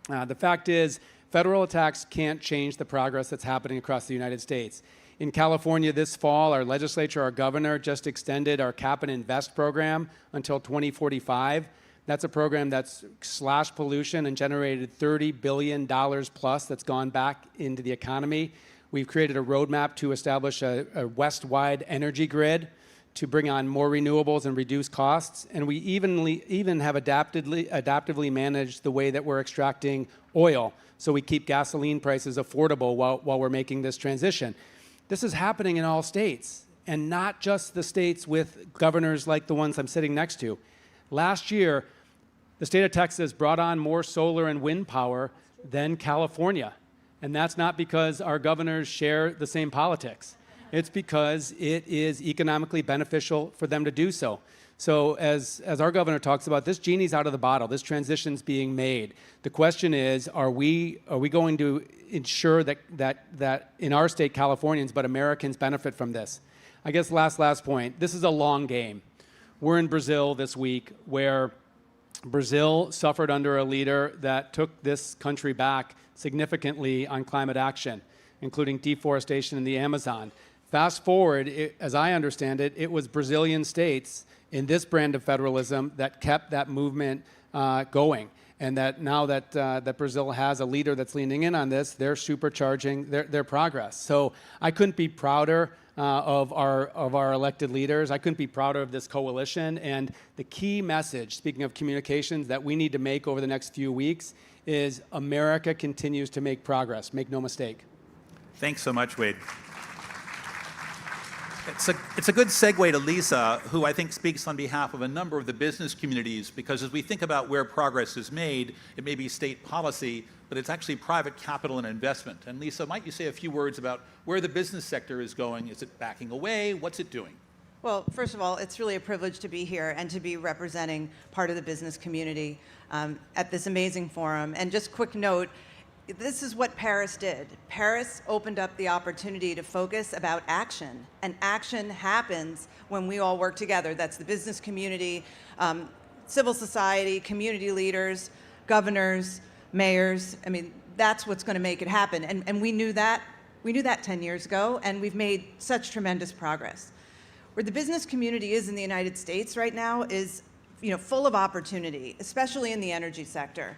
The fact is, federal attacks can't change the progress that's happening across the United States. In California this fall, our legislature, our governor, just extended our Cap and Invest program until 2045. That's a program that's slashed pollution and generated $30 billion plus that's gone back into the economy. We've created a roadmap to establish a West-wide energy grid to bring on more renewables and reduce costs. And we even have adaptively managed the way that we're extracting oil, so we keep gasoline prices affordable while we're making this transition. This is happening in all states, and not just the states with governors like the ones I'm sitting next to. Last year, the state of Texas brought on more solar and wind power than California. And that's not because our governors share the same politics. It's because it is economically beneficial for them to do so. So as our governor talks about, this genie's out of the bottle. This transition's being made. The question is, are we going to ensure that in our state, Californians, but Americans benefit from this? I guess last point, this is a long game. We're in Brazil this week, where Brazil suffered under a leader that took this country back significantly on climate action, including deforestation in the Amazon. Fast forward, as I understand it, it was Brazilian states in this brand of federalism that kept that movement going. And that now that Brazil has a leader that's leaning in on this, they're supercharging their progress. So I couldn't be prouder of our elected leaders. I couldn't be prouder of this coalition. And the key message, speaking of communications, that we need to make over the next few weeks is America continues to make progress. Make no mistake. Thanks so much, Wade. It's a good segue to Lisa, who I think speaks on behalf of a number of the business communities, because as we think about where progress is made, it may be state policy, but it's actually private capital and investment. And Lisa, might you say a few words about where the business sector is going? Is it backing away? What's it doing? Well, first of all, it's really a privilege to be here and to be representing part of the business community at this amazing forum. And just quick note, this is what Paris did. Paris opened up the opportunity to focus about action, and action happens when we all work together. That's the business community, civil society, community leaders, governors, mayors. I mean, that's what's going to make it happen. And we knew that. We knew that 10 years ago, and we've made such tremendous progress. Where the business community is in the United States right now is, full of opportunity, especially in the energy sector.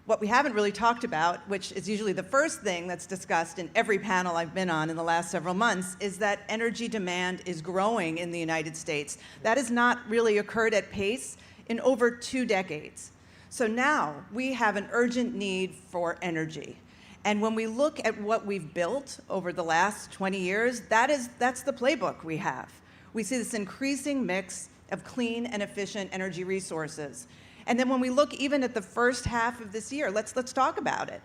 What we haven't really talked about, which is usually the first thing that's discussed in every panel I've been on in the last several months, is that energy demand is growing in the United States. That has not really occurred at pace in over 2 decades. So now we have an urgent need for energy. And when we look at what we've built over the last 20 years, that's the playbook we have. We see this increasing mix of clean and efficient energy resources. And then when we look even at the first half of this year, let's talk about it.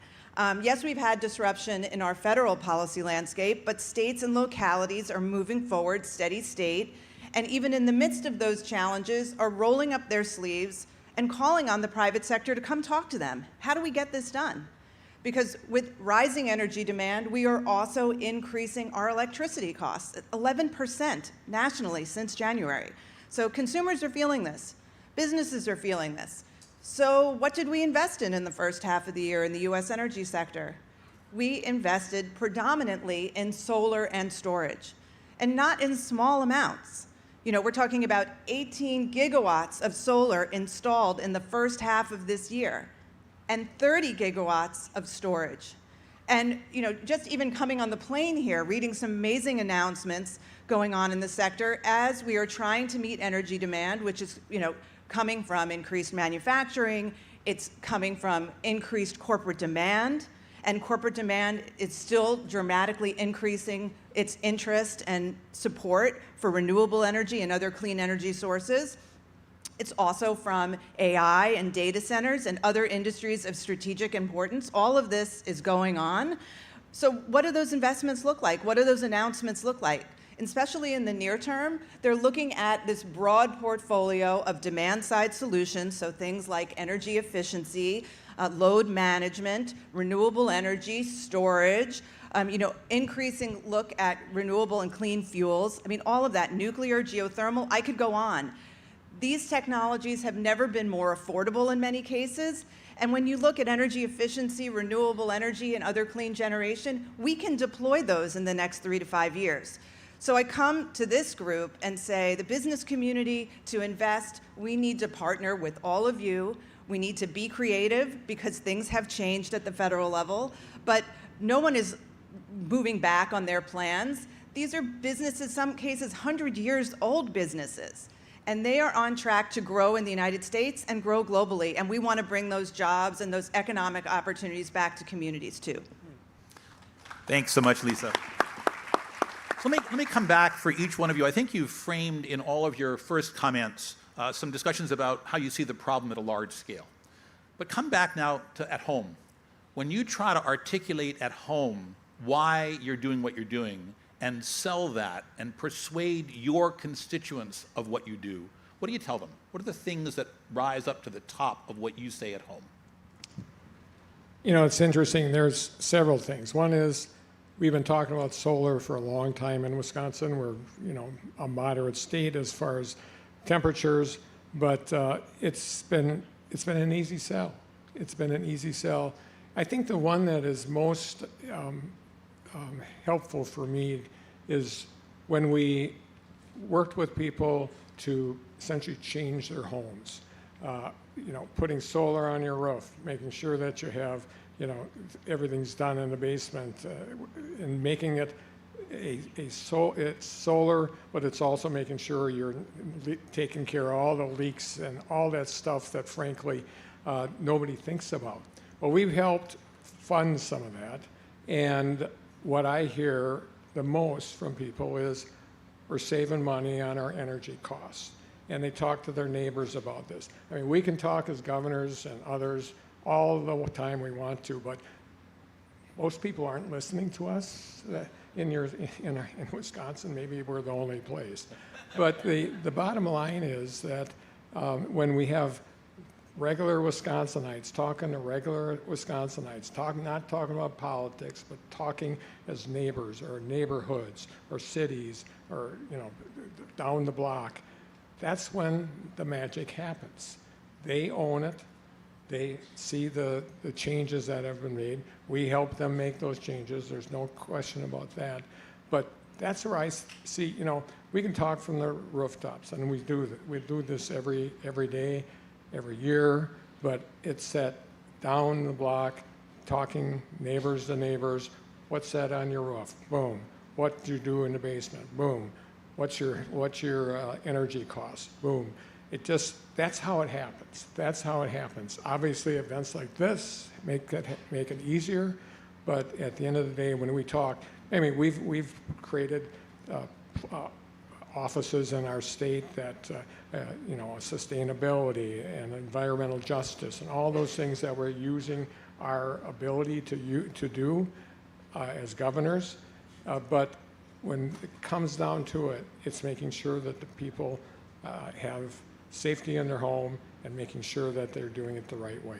Yes, we've had disruption in our federal policy landscape, but states and localities are moving forward steady state, and even in the midst of those challenges are rolling up their sleeves and calling on the private sector to come talk to them. How do we get this done? Because with rising energy demand, we are also increasing our electricity costs, 11% nationally since January. So consumers are feeling this. Businesses are feeling this. So what did we invest in the first half of the year in the U.S. energy sector? We invested predominantly in solar and storage, and not in small amounts. We're talking about 18 gigawatts of solar installed in the first half of this year, and 30 gigawatts of storage. And just even coming on the plane here, reading some amazing announcements going on in the sector as we are trying to meet energy demand, which is coming from increased manufacturing, it's coming from increased corporate demand, and corporate demand is still dramatically increasing its interest and support for renewable energy and other clean energy sources. It's also from AI and data centers and other industries of strategic importance. All of this is going on. So what do those investments look like? What do those announcements look like? Especially in the near term, they're looking at this broad portfolio of demand-side solutions, so things like energy efficiency, load management, renewable energy, storage, increasing look at renewable and clean fuels. I mean, all of that, nuclear, geothermal, I could go on. These technologies have never been more affordable in many cases. And when you look at energy efficiency, renewable energy, and other clean generation, we can deploy those in the next 3 to 5 years. So I come to this group and say, the business community, to invest, we need to partner with all of you. We need to be creative because things have changed at the federal level, but no one is moving back on their plans. These are businesses, some cases 100 years old businesses, and they are on track to grow in the United States and grow globally, and we want to bring those jobs and those economic opportunities back to communities too. Thanks so much, Lisa. So let me come back for each one of you. I think you've framed in all of your first comments some discussions about how you see the problem at a large scale. But come back now to at home. When you try to articulate at home why you're doing what you're doing and sell that and persuade your constituents of what you do, what do you tell them? What are the things that rise up to the top of what you say at home? You know, it's interesting. There's several things. One is we've been talking about solar for a long time in Wisconsin. We're, you know, a moderate state as far as temperatures, but it's been an easy sell. It's been an easy sell. I think the one that is most helpful for me is when we worked with people to essentially change their homes. You know, putting solar on your roof, making sure that you have, you know, everything's done in the basement, and making it it's solar, but it's also making sure you're taking care of all the leaks and all that stuff that, frankly, nobody thinks about. Well, we've helped fund some of that, and what I hear the most from people is we're saving money on our energy costs. And they talk to their neighbors about this. I mean, we can talk as governors and others all the time we want to, but most people aren't listening to us in Wisconsin. Maybe we're the only place. But the bottom line is that when we have regular Wisconsinites talking to regular Wisconsinites, not talking about politics, but talking as neighbors or neighborhoods or cities or, you know, down the block, that's when the magic happens. They own it. They see the changes that have been made. We help them make those changes. There's no question about that. But that's where I see, you know, we can talk from the rooftops, and we do this every day, every year, but it's that down the block, talking neighbors to neighbors. What's that on your roof? Boom. What do you do in the basement? Boom. What's your energy cost? Boom. That's how it happens. That's how it happens. Obviously, events like this make it easier, but at the end of the day, when we talk, I mean, we've created offices in our state that, you know, sustainability and environmental justice and all those things that we're using our ability to do as governors, but when it comes down to it, it's making sure that the people have safety in their home and making sure that they're doing it the right way.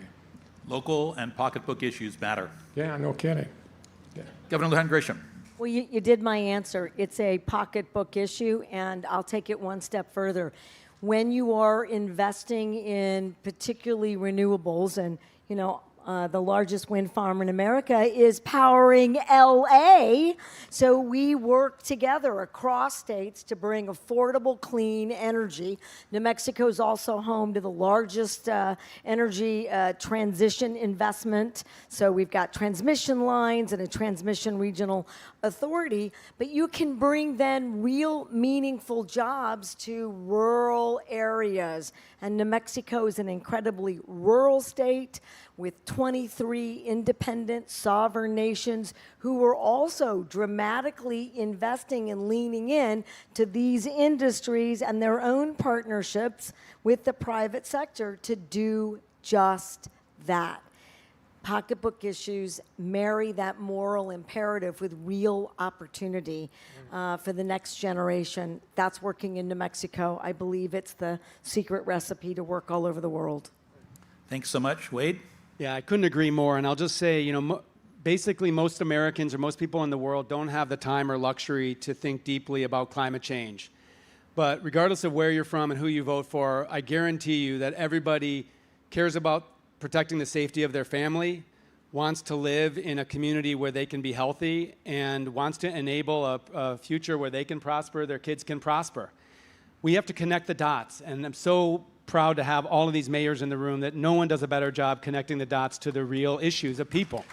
Local and pocketbook issues matter. Yeah, no kidding. Yeah. Governor Lujan Grisham. Well, you did my answer. It's a pocketbook issue, and I'll take it one step further. When you are investing in particularly renewables, and, you know, the largest wind farm in America is powering LA. So we work together across states to bring affordable, clean energy. New Mexico is also home to the largest energy transition investment. So we've got transmission lines and a transmission regional authority. But you can bring then real meaningful jobs to rural areas. And New Mexico is an incredibly rural state with 23 independent sovereign nations who are also dramatically investing and leaning in to these industries and their own partnerships with the private sector to do just that. Pocketbook issues marry that moral imperative with real opportunity for the next generation. That's working in New Mexico. I believe it's the secret recipe to work all over the world. Thanks so much. Wade? Yeah, I couldn't agree more. And I'll just say, you know, basically most Americans or most people in the world don't have the time or luxury to think deeply about climate change. But regardless of where you're from and who you vote for, I guarantee you that everybody cares about protecting the safety of their family, wants to live in a community where they can be healthy, and wants to enable a future where they can prosper, their kids can prosper. We have to connect the dots, and I'm so proud to have all of these mayors in the room that no one does a better job connecting the dots to the real issues of people.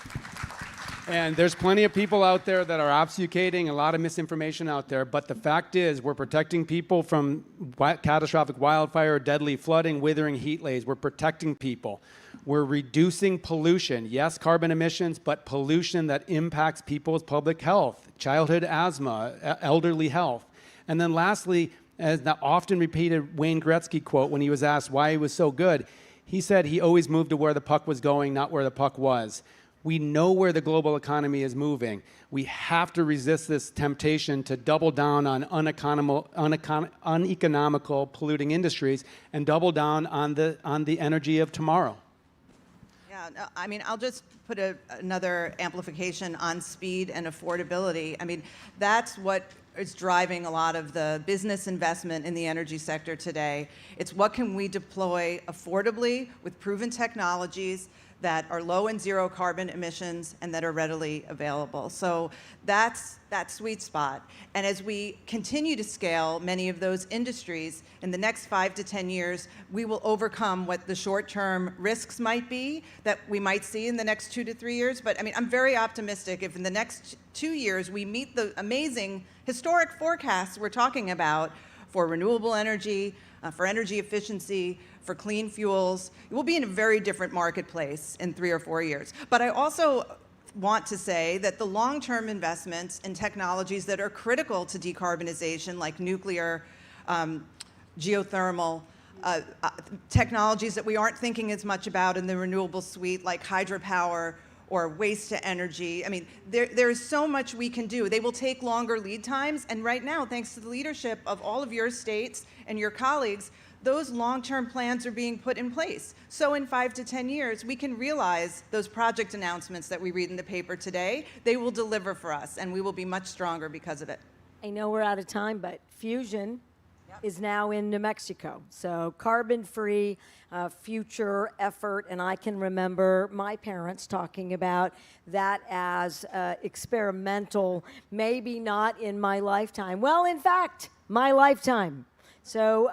And there's plenty of people out there that are obfuscating, a lot of misinformation out there. But the fact is, we're protecting people from catastrophic wildfire, deadly flooding, withering heat waves. We're protecting people. We're reducing pollution. Yes, carbon emissions, but pollution that impacts people's public health, childhood asthma, elderly health. And then lastly, as the often repeated Wayne Gretzky quote when he was asked why he was so good, he said he always moved to where the puck was going, not where the puck was. We know where the global economy is moving. We have to resist this temptation to double down on uneconomical polluting industries and double down on the energy of tomorrow. Yeah, no, I mean, I'll just put another amplification on speed and affordability. I mean, that's what is driving a lot of the business investment in the energy sector today. It's what can we deploy affordably with proven technologies that are low and zero carbon emissions and that are readily available. So that's that sweet spot. And as we continue to scale many of those industries, in the next 5 to 10 years, we will overcome what the short-term risks might be that we might see in the next 2 to 3 years. But I mean, I'm very optimistic if in the next 2 years we meet the amazing historic forecasts we're talking about for renewable energy, for energy efficiency, for clean fuels. It will be in a very different marketplace in 3 or 4 years. But I also want to say that the long-term investments in technologies that are critical to decarbonization, like nuclear, geothermal, technologies that we aren't thinking as much about in the renewable suite, like hydropower or waste to energy. I mean, there is so much we can do. They will take longer lead times, and right now, thanks to the leadership of all of your states and your colleagues, those long-term plans are being put in place. So in 5 to 10 years, we can realize those project announcements that we read in the paper today. They will deliver for us, and we will be much stronger because of it. I know we're out of time, but fusion is now in New Mexico. So carbon-free future effort, and I can remember my parents talking about that as experimental, maybe not in my lifetime. Well, in fact, my lifetime. So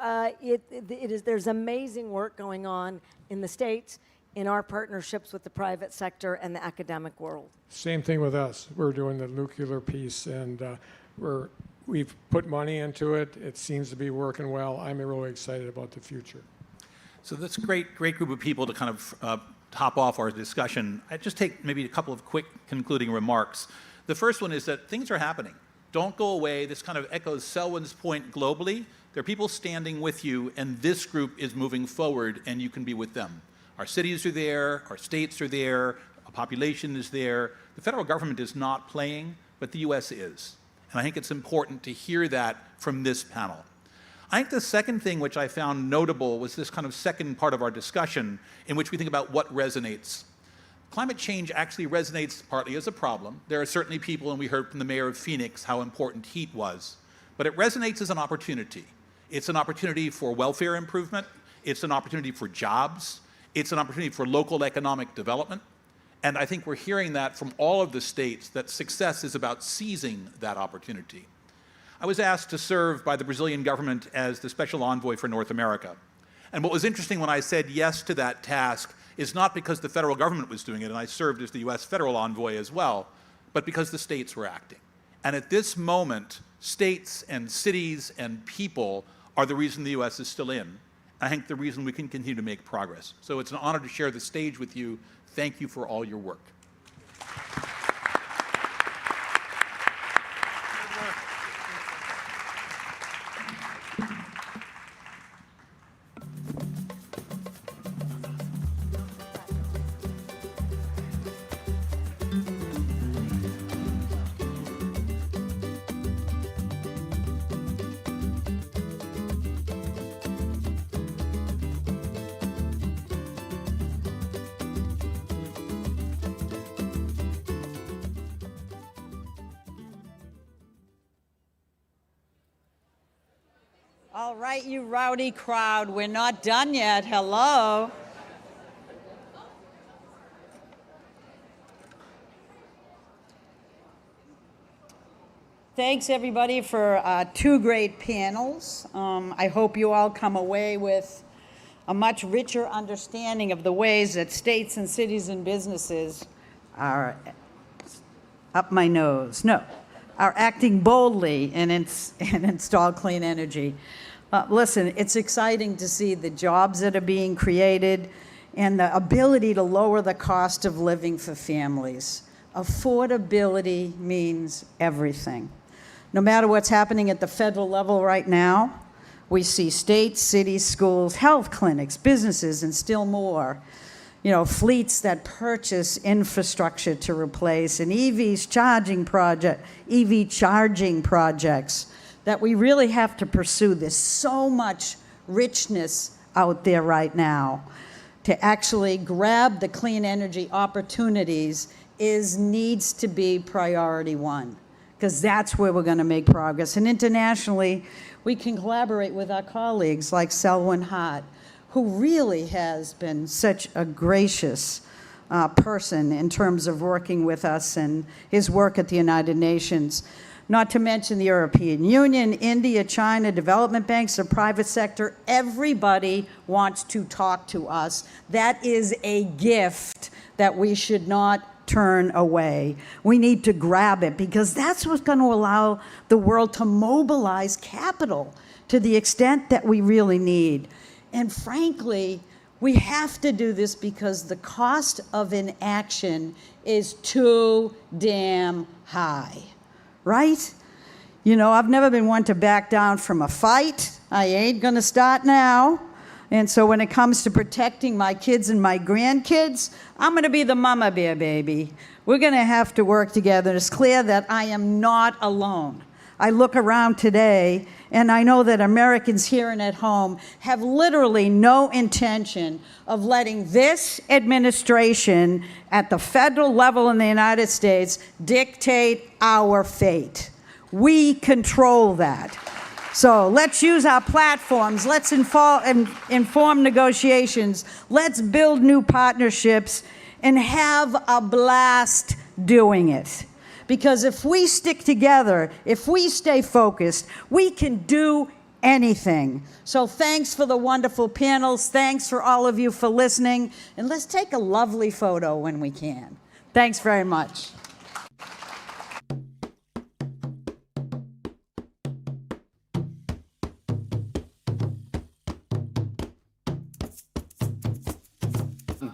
there's amazing work going on in the States, in our partnerships with the private sector and the academic world. Same thing with us. We're doing the nuclear piece, and we've put money into it. It seems to be working well. I'm really excited about the future. So that's a great group of people to kind of top off our discussion. I'd just take maybe a couple of quick concluding remarks. The first one is that things are happening. Don't go away. This kind of echoes Selwyn's point globally. There are people standing with you, and this group is moving forward, and you can be with them. Our cities are there, our states are there, a population is there. The federal government is not playing, but the U.S. is. And I think it's important to hear that from this panel. I think the second thing which I found notable was this kind of second part of our discussion in which we think about what resonates. Climate change actually resonates partly as a problem. There are certainly people, and we heard from the mayor of Phoenix how important heat was, but it resonates as an opportunity. It's an opportunity for welfare improvement. It's an opportunity for jobs. It's an opportunity for local economic development. And I think we're hearing that from all of the states, that success is about seizing that opportunity. I was asked to serve by the Brazilian government as the special envoy for North America. And what was interesting when I said yes to that task is not because the federal government was doing it, and I served as the US federal envoy as well, but because the states were acting. And at this moment, states and cities and people are the reason the US is still in. I think the reason we can continue to make progress. So it's an honor to share the stage with you. Thank you for all your work. All right, you rowdy crowd, we're not done yet. Hello. Thanks, everybody, for 2 great panels. I hope you all come away with a much richer understanding of the ways that states and cities and businesses are up my nose. No, are acting boldly and install clean energy. Listen, it's exciting to see the jobs that are being created and the ability to lower the cost of living for families. Affordability means everything. No matter what's happening at the federal level right now, we see states, cities, schools, health clinics, businesses, and still more, fleets that purchase infrastructure to replace, and EV charging projects that we really have to pursue. There's so much richness out there right now. To actually grab the clean energy opportunities needs to be priority one, because that's where we're going to make progress. And internationally, we can collaborate with our colleagues like Selwyn Hart, who really has been such a gracious person in terms of working with us and his work at the United Nations. Not to mention the European Union, India, China, development banks, the private sector. Everybody wants to talk to us. That is a gift that we should not turn away. We need to grab it, because that's what's going to allow the world to mobilize capital to the extent that we really need. And frankly, we have to do this because the cost of inaction is too damn high, right? I've never been one to back down from a fight. I ain't going to start now. And so when it comes to protecting my kids and my grandkids, I'm going to be the mama bear, baby. We're going to have to work together. It's clear that I am not alone. I look around today, and I know that Americans here and at home have literally no intention of letting this administration at the federal level in the United States dictate our fate. We control that. So let's use our platforms. Let's inform negotiations. Let's build new partnerships and have a blast doing it. Because if we stick together, if we stay focused, we can do anything. So thanks for the wonderful panels. Thanks for all of you for listening. And let's take a lovely photo when we can. Thanks very much.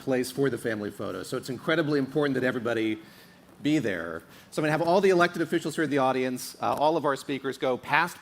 Place for the family photo. So it's incredibly important that everybody be there. So I'm going to have all the elected officials here in the audience, all of our speakers go past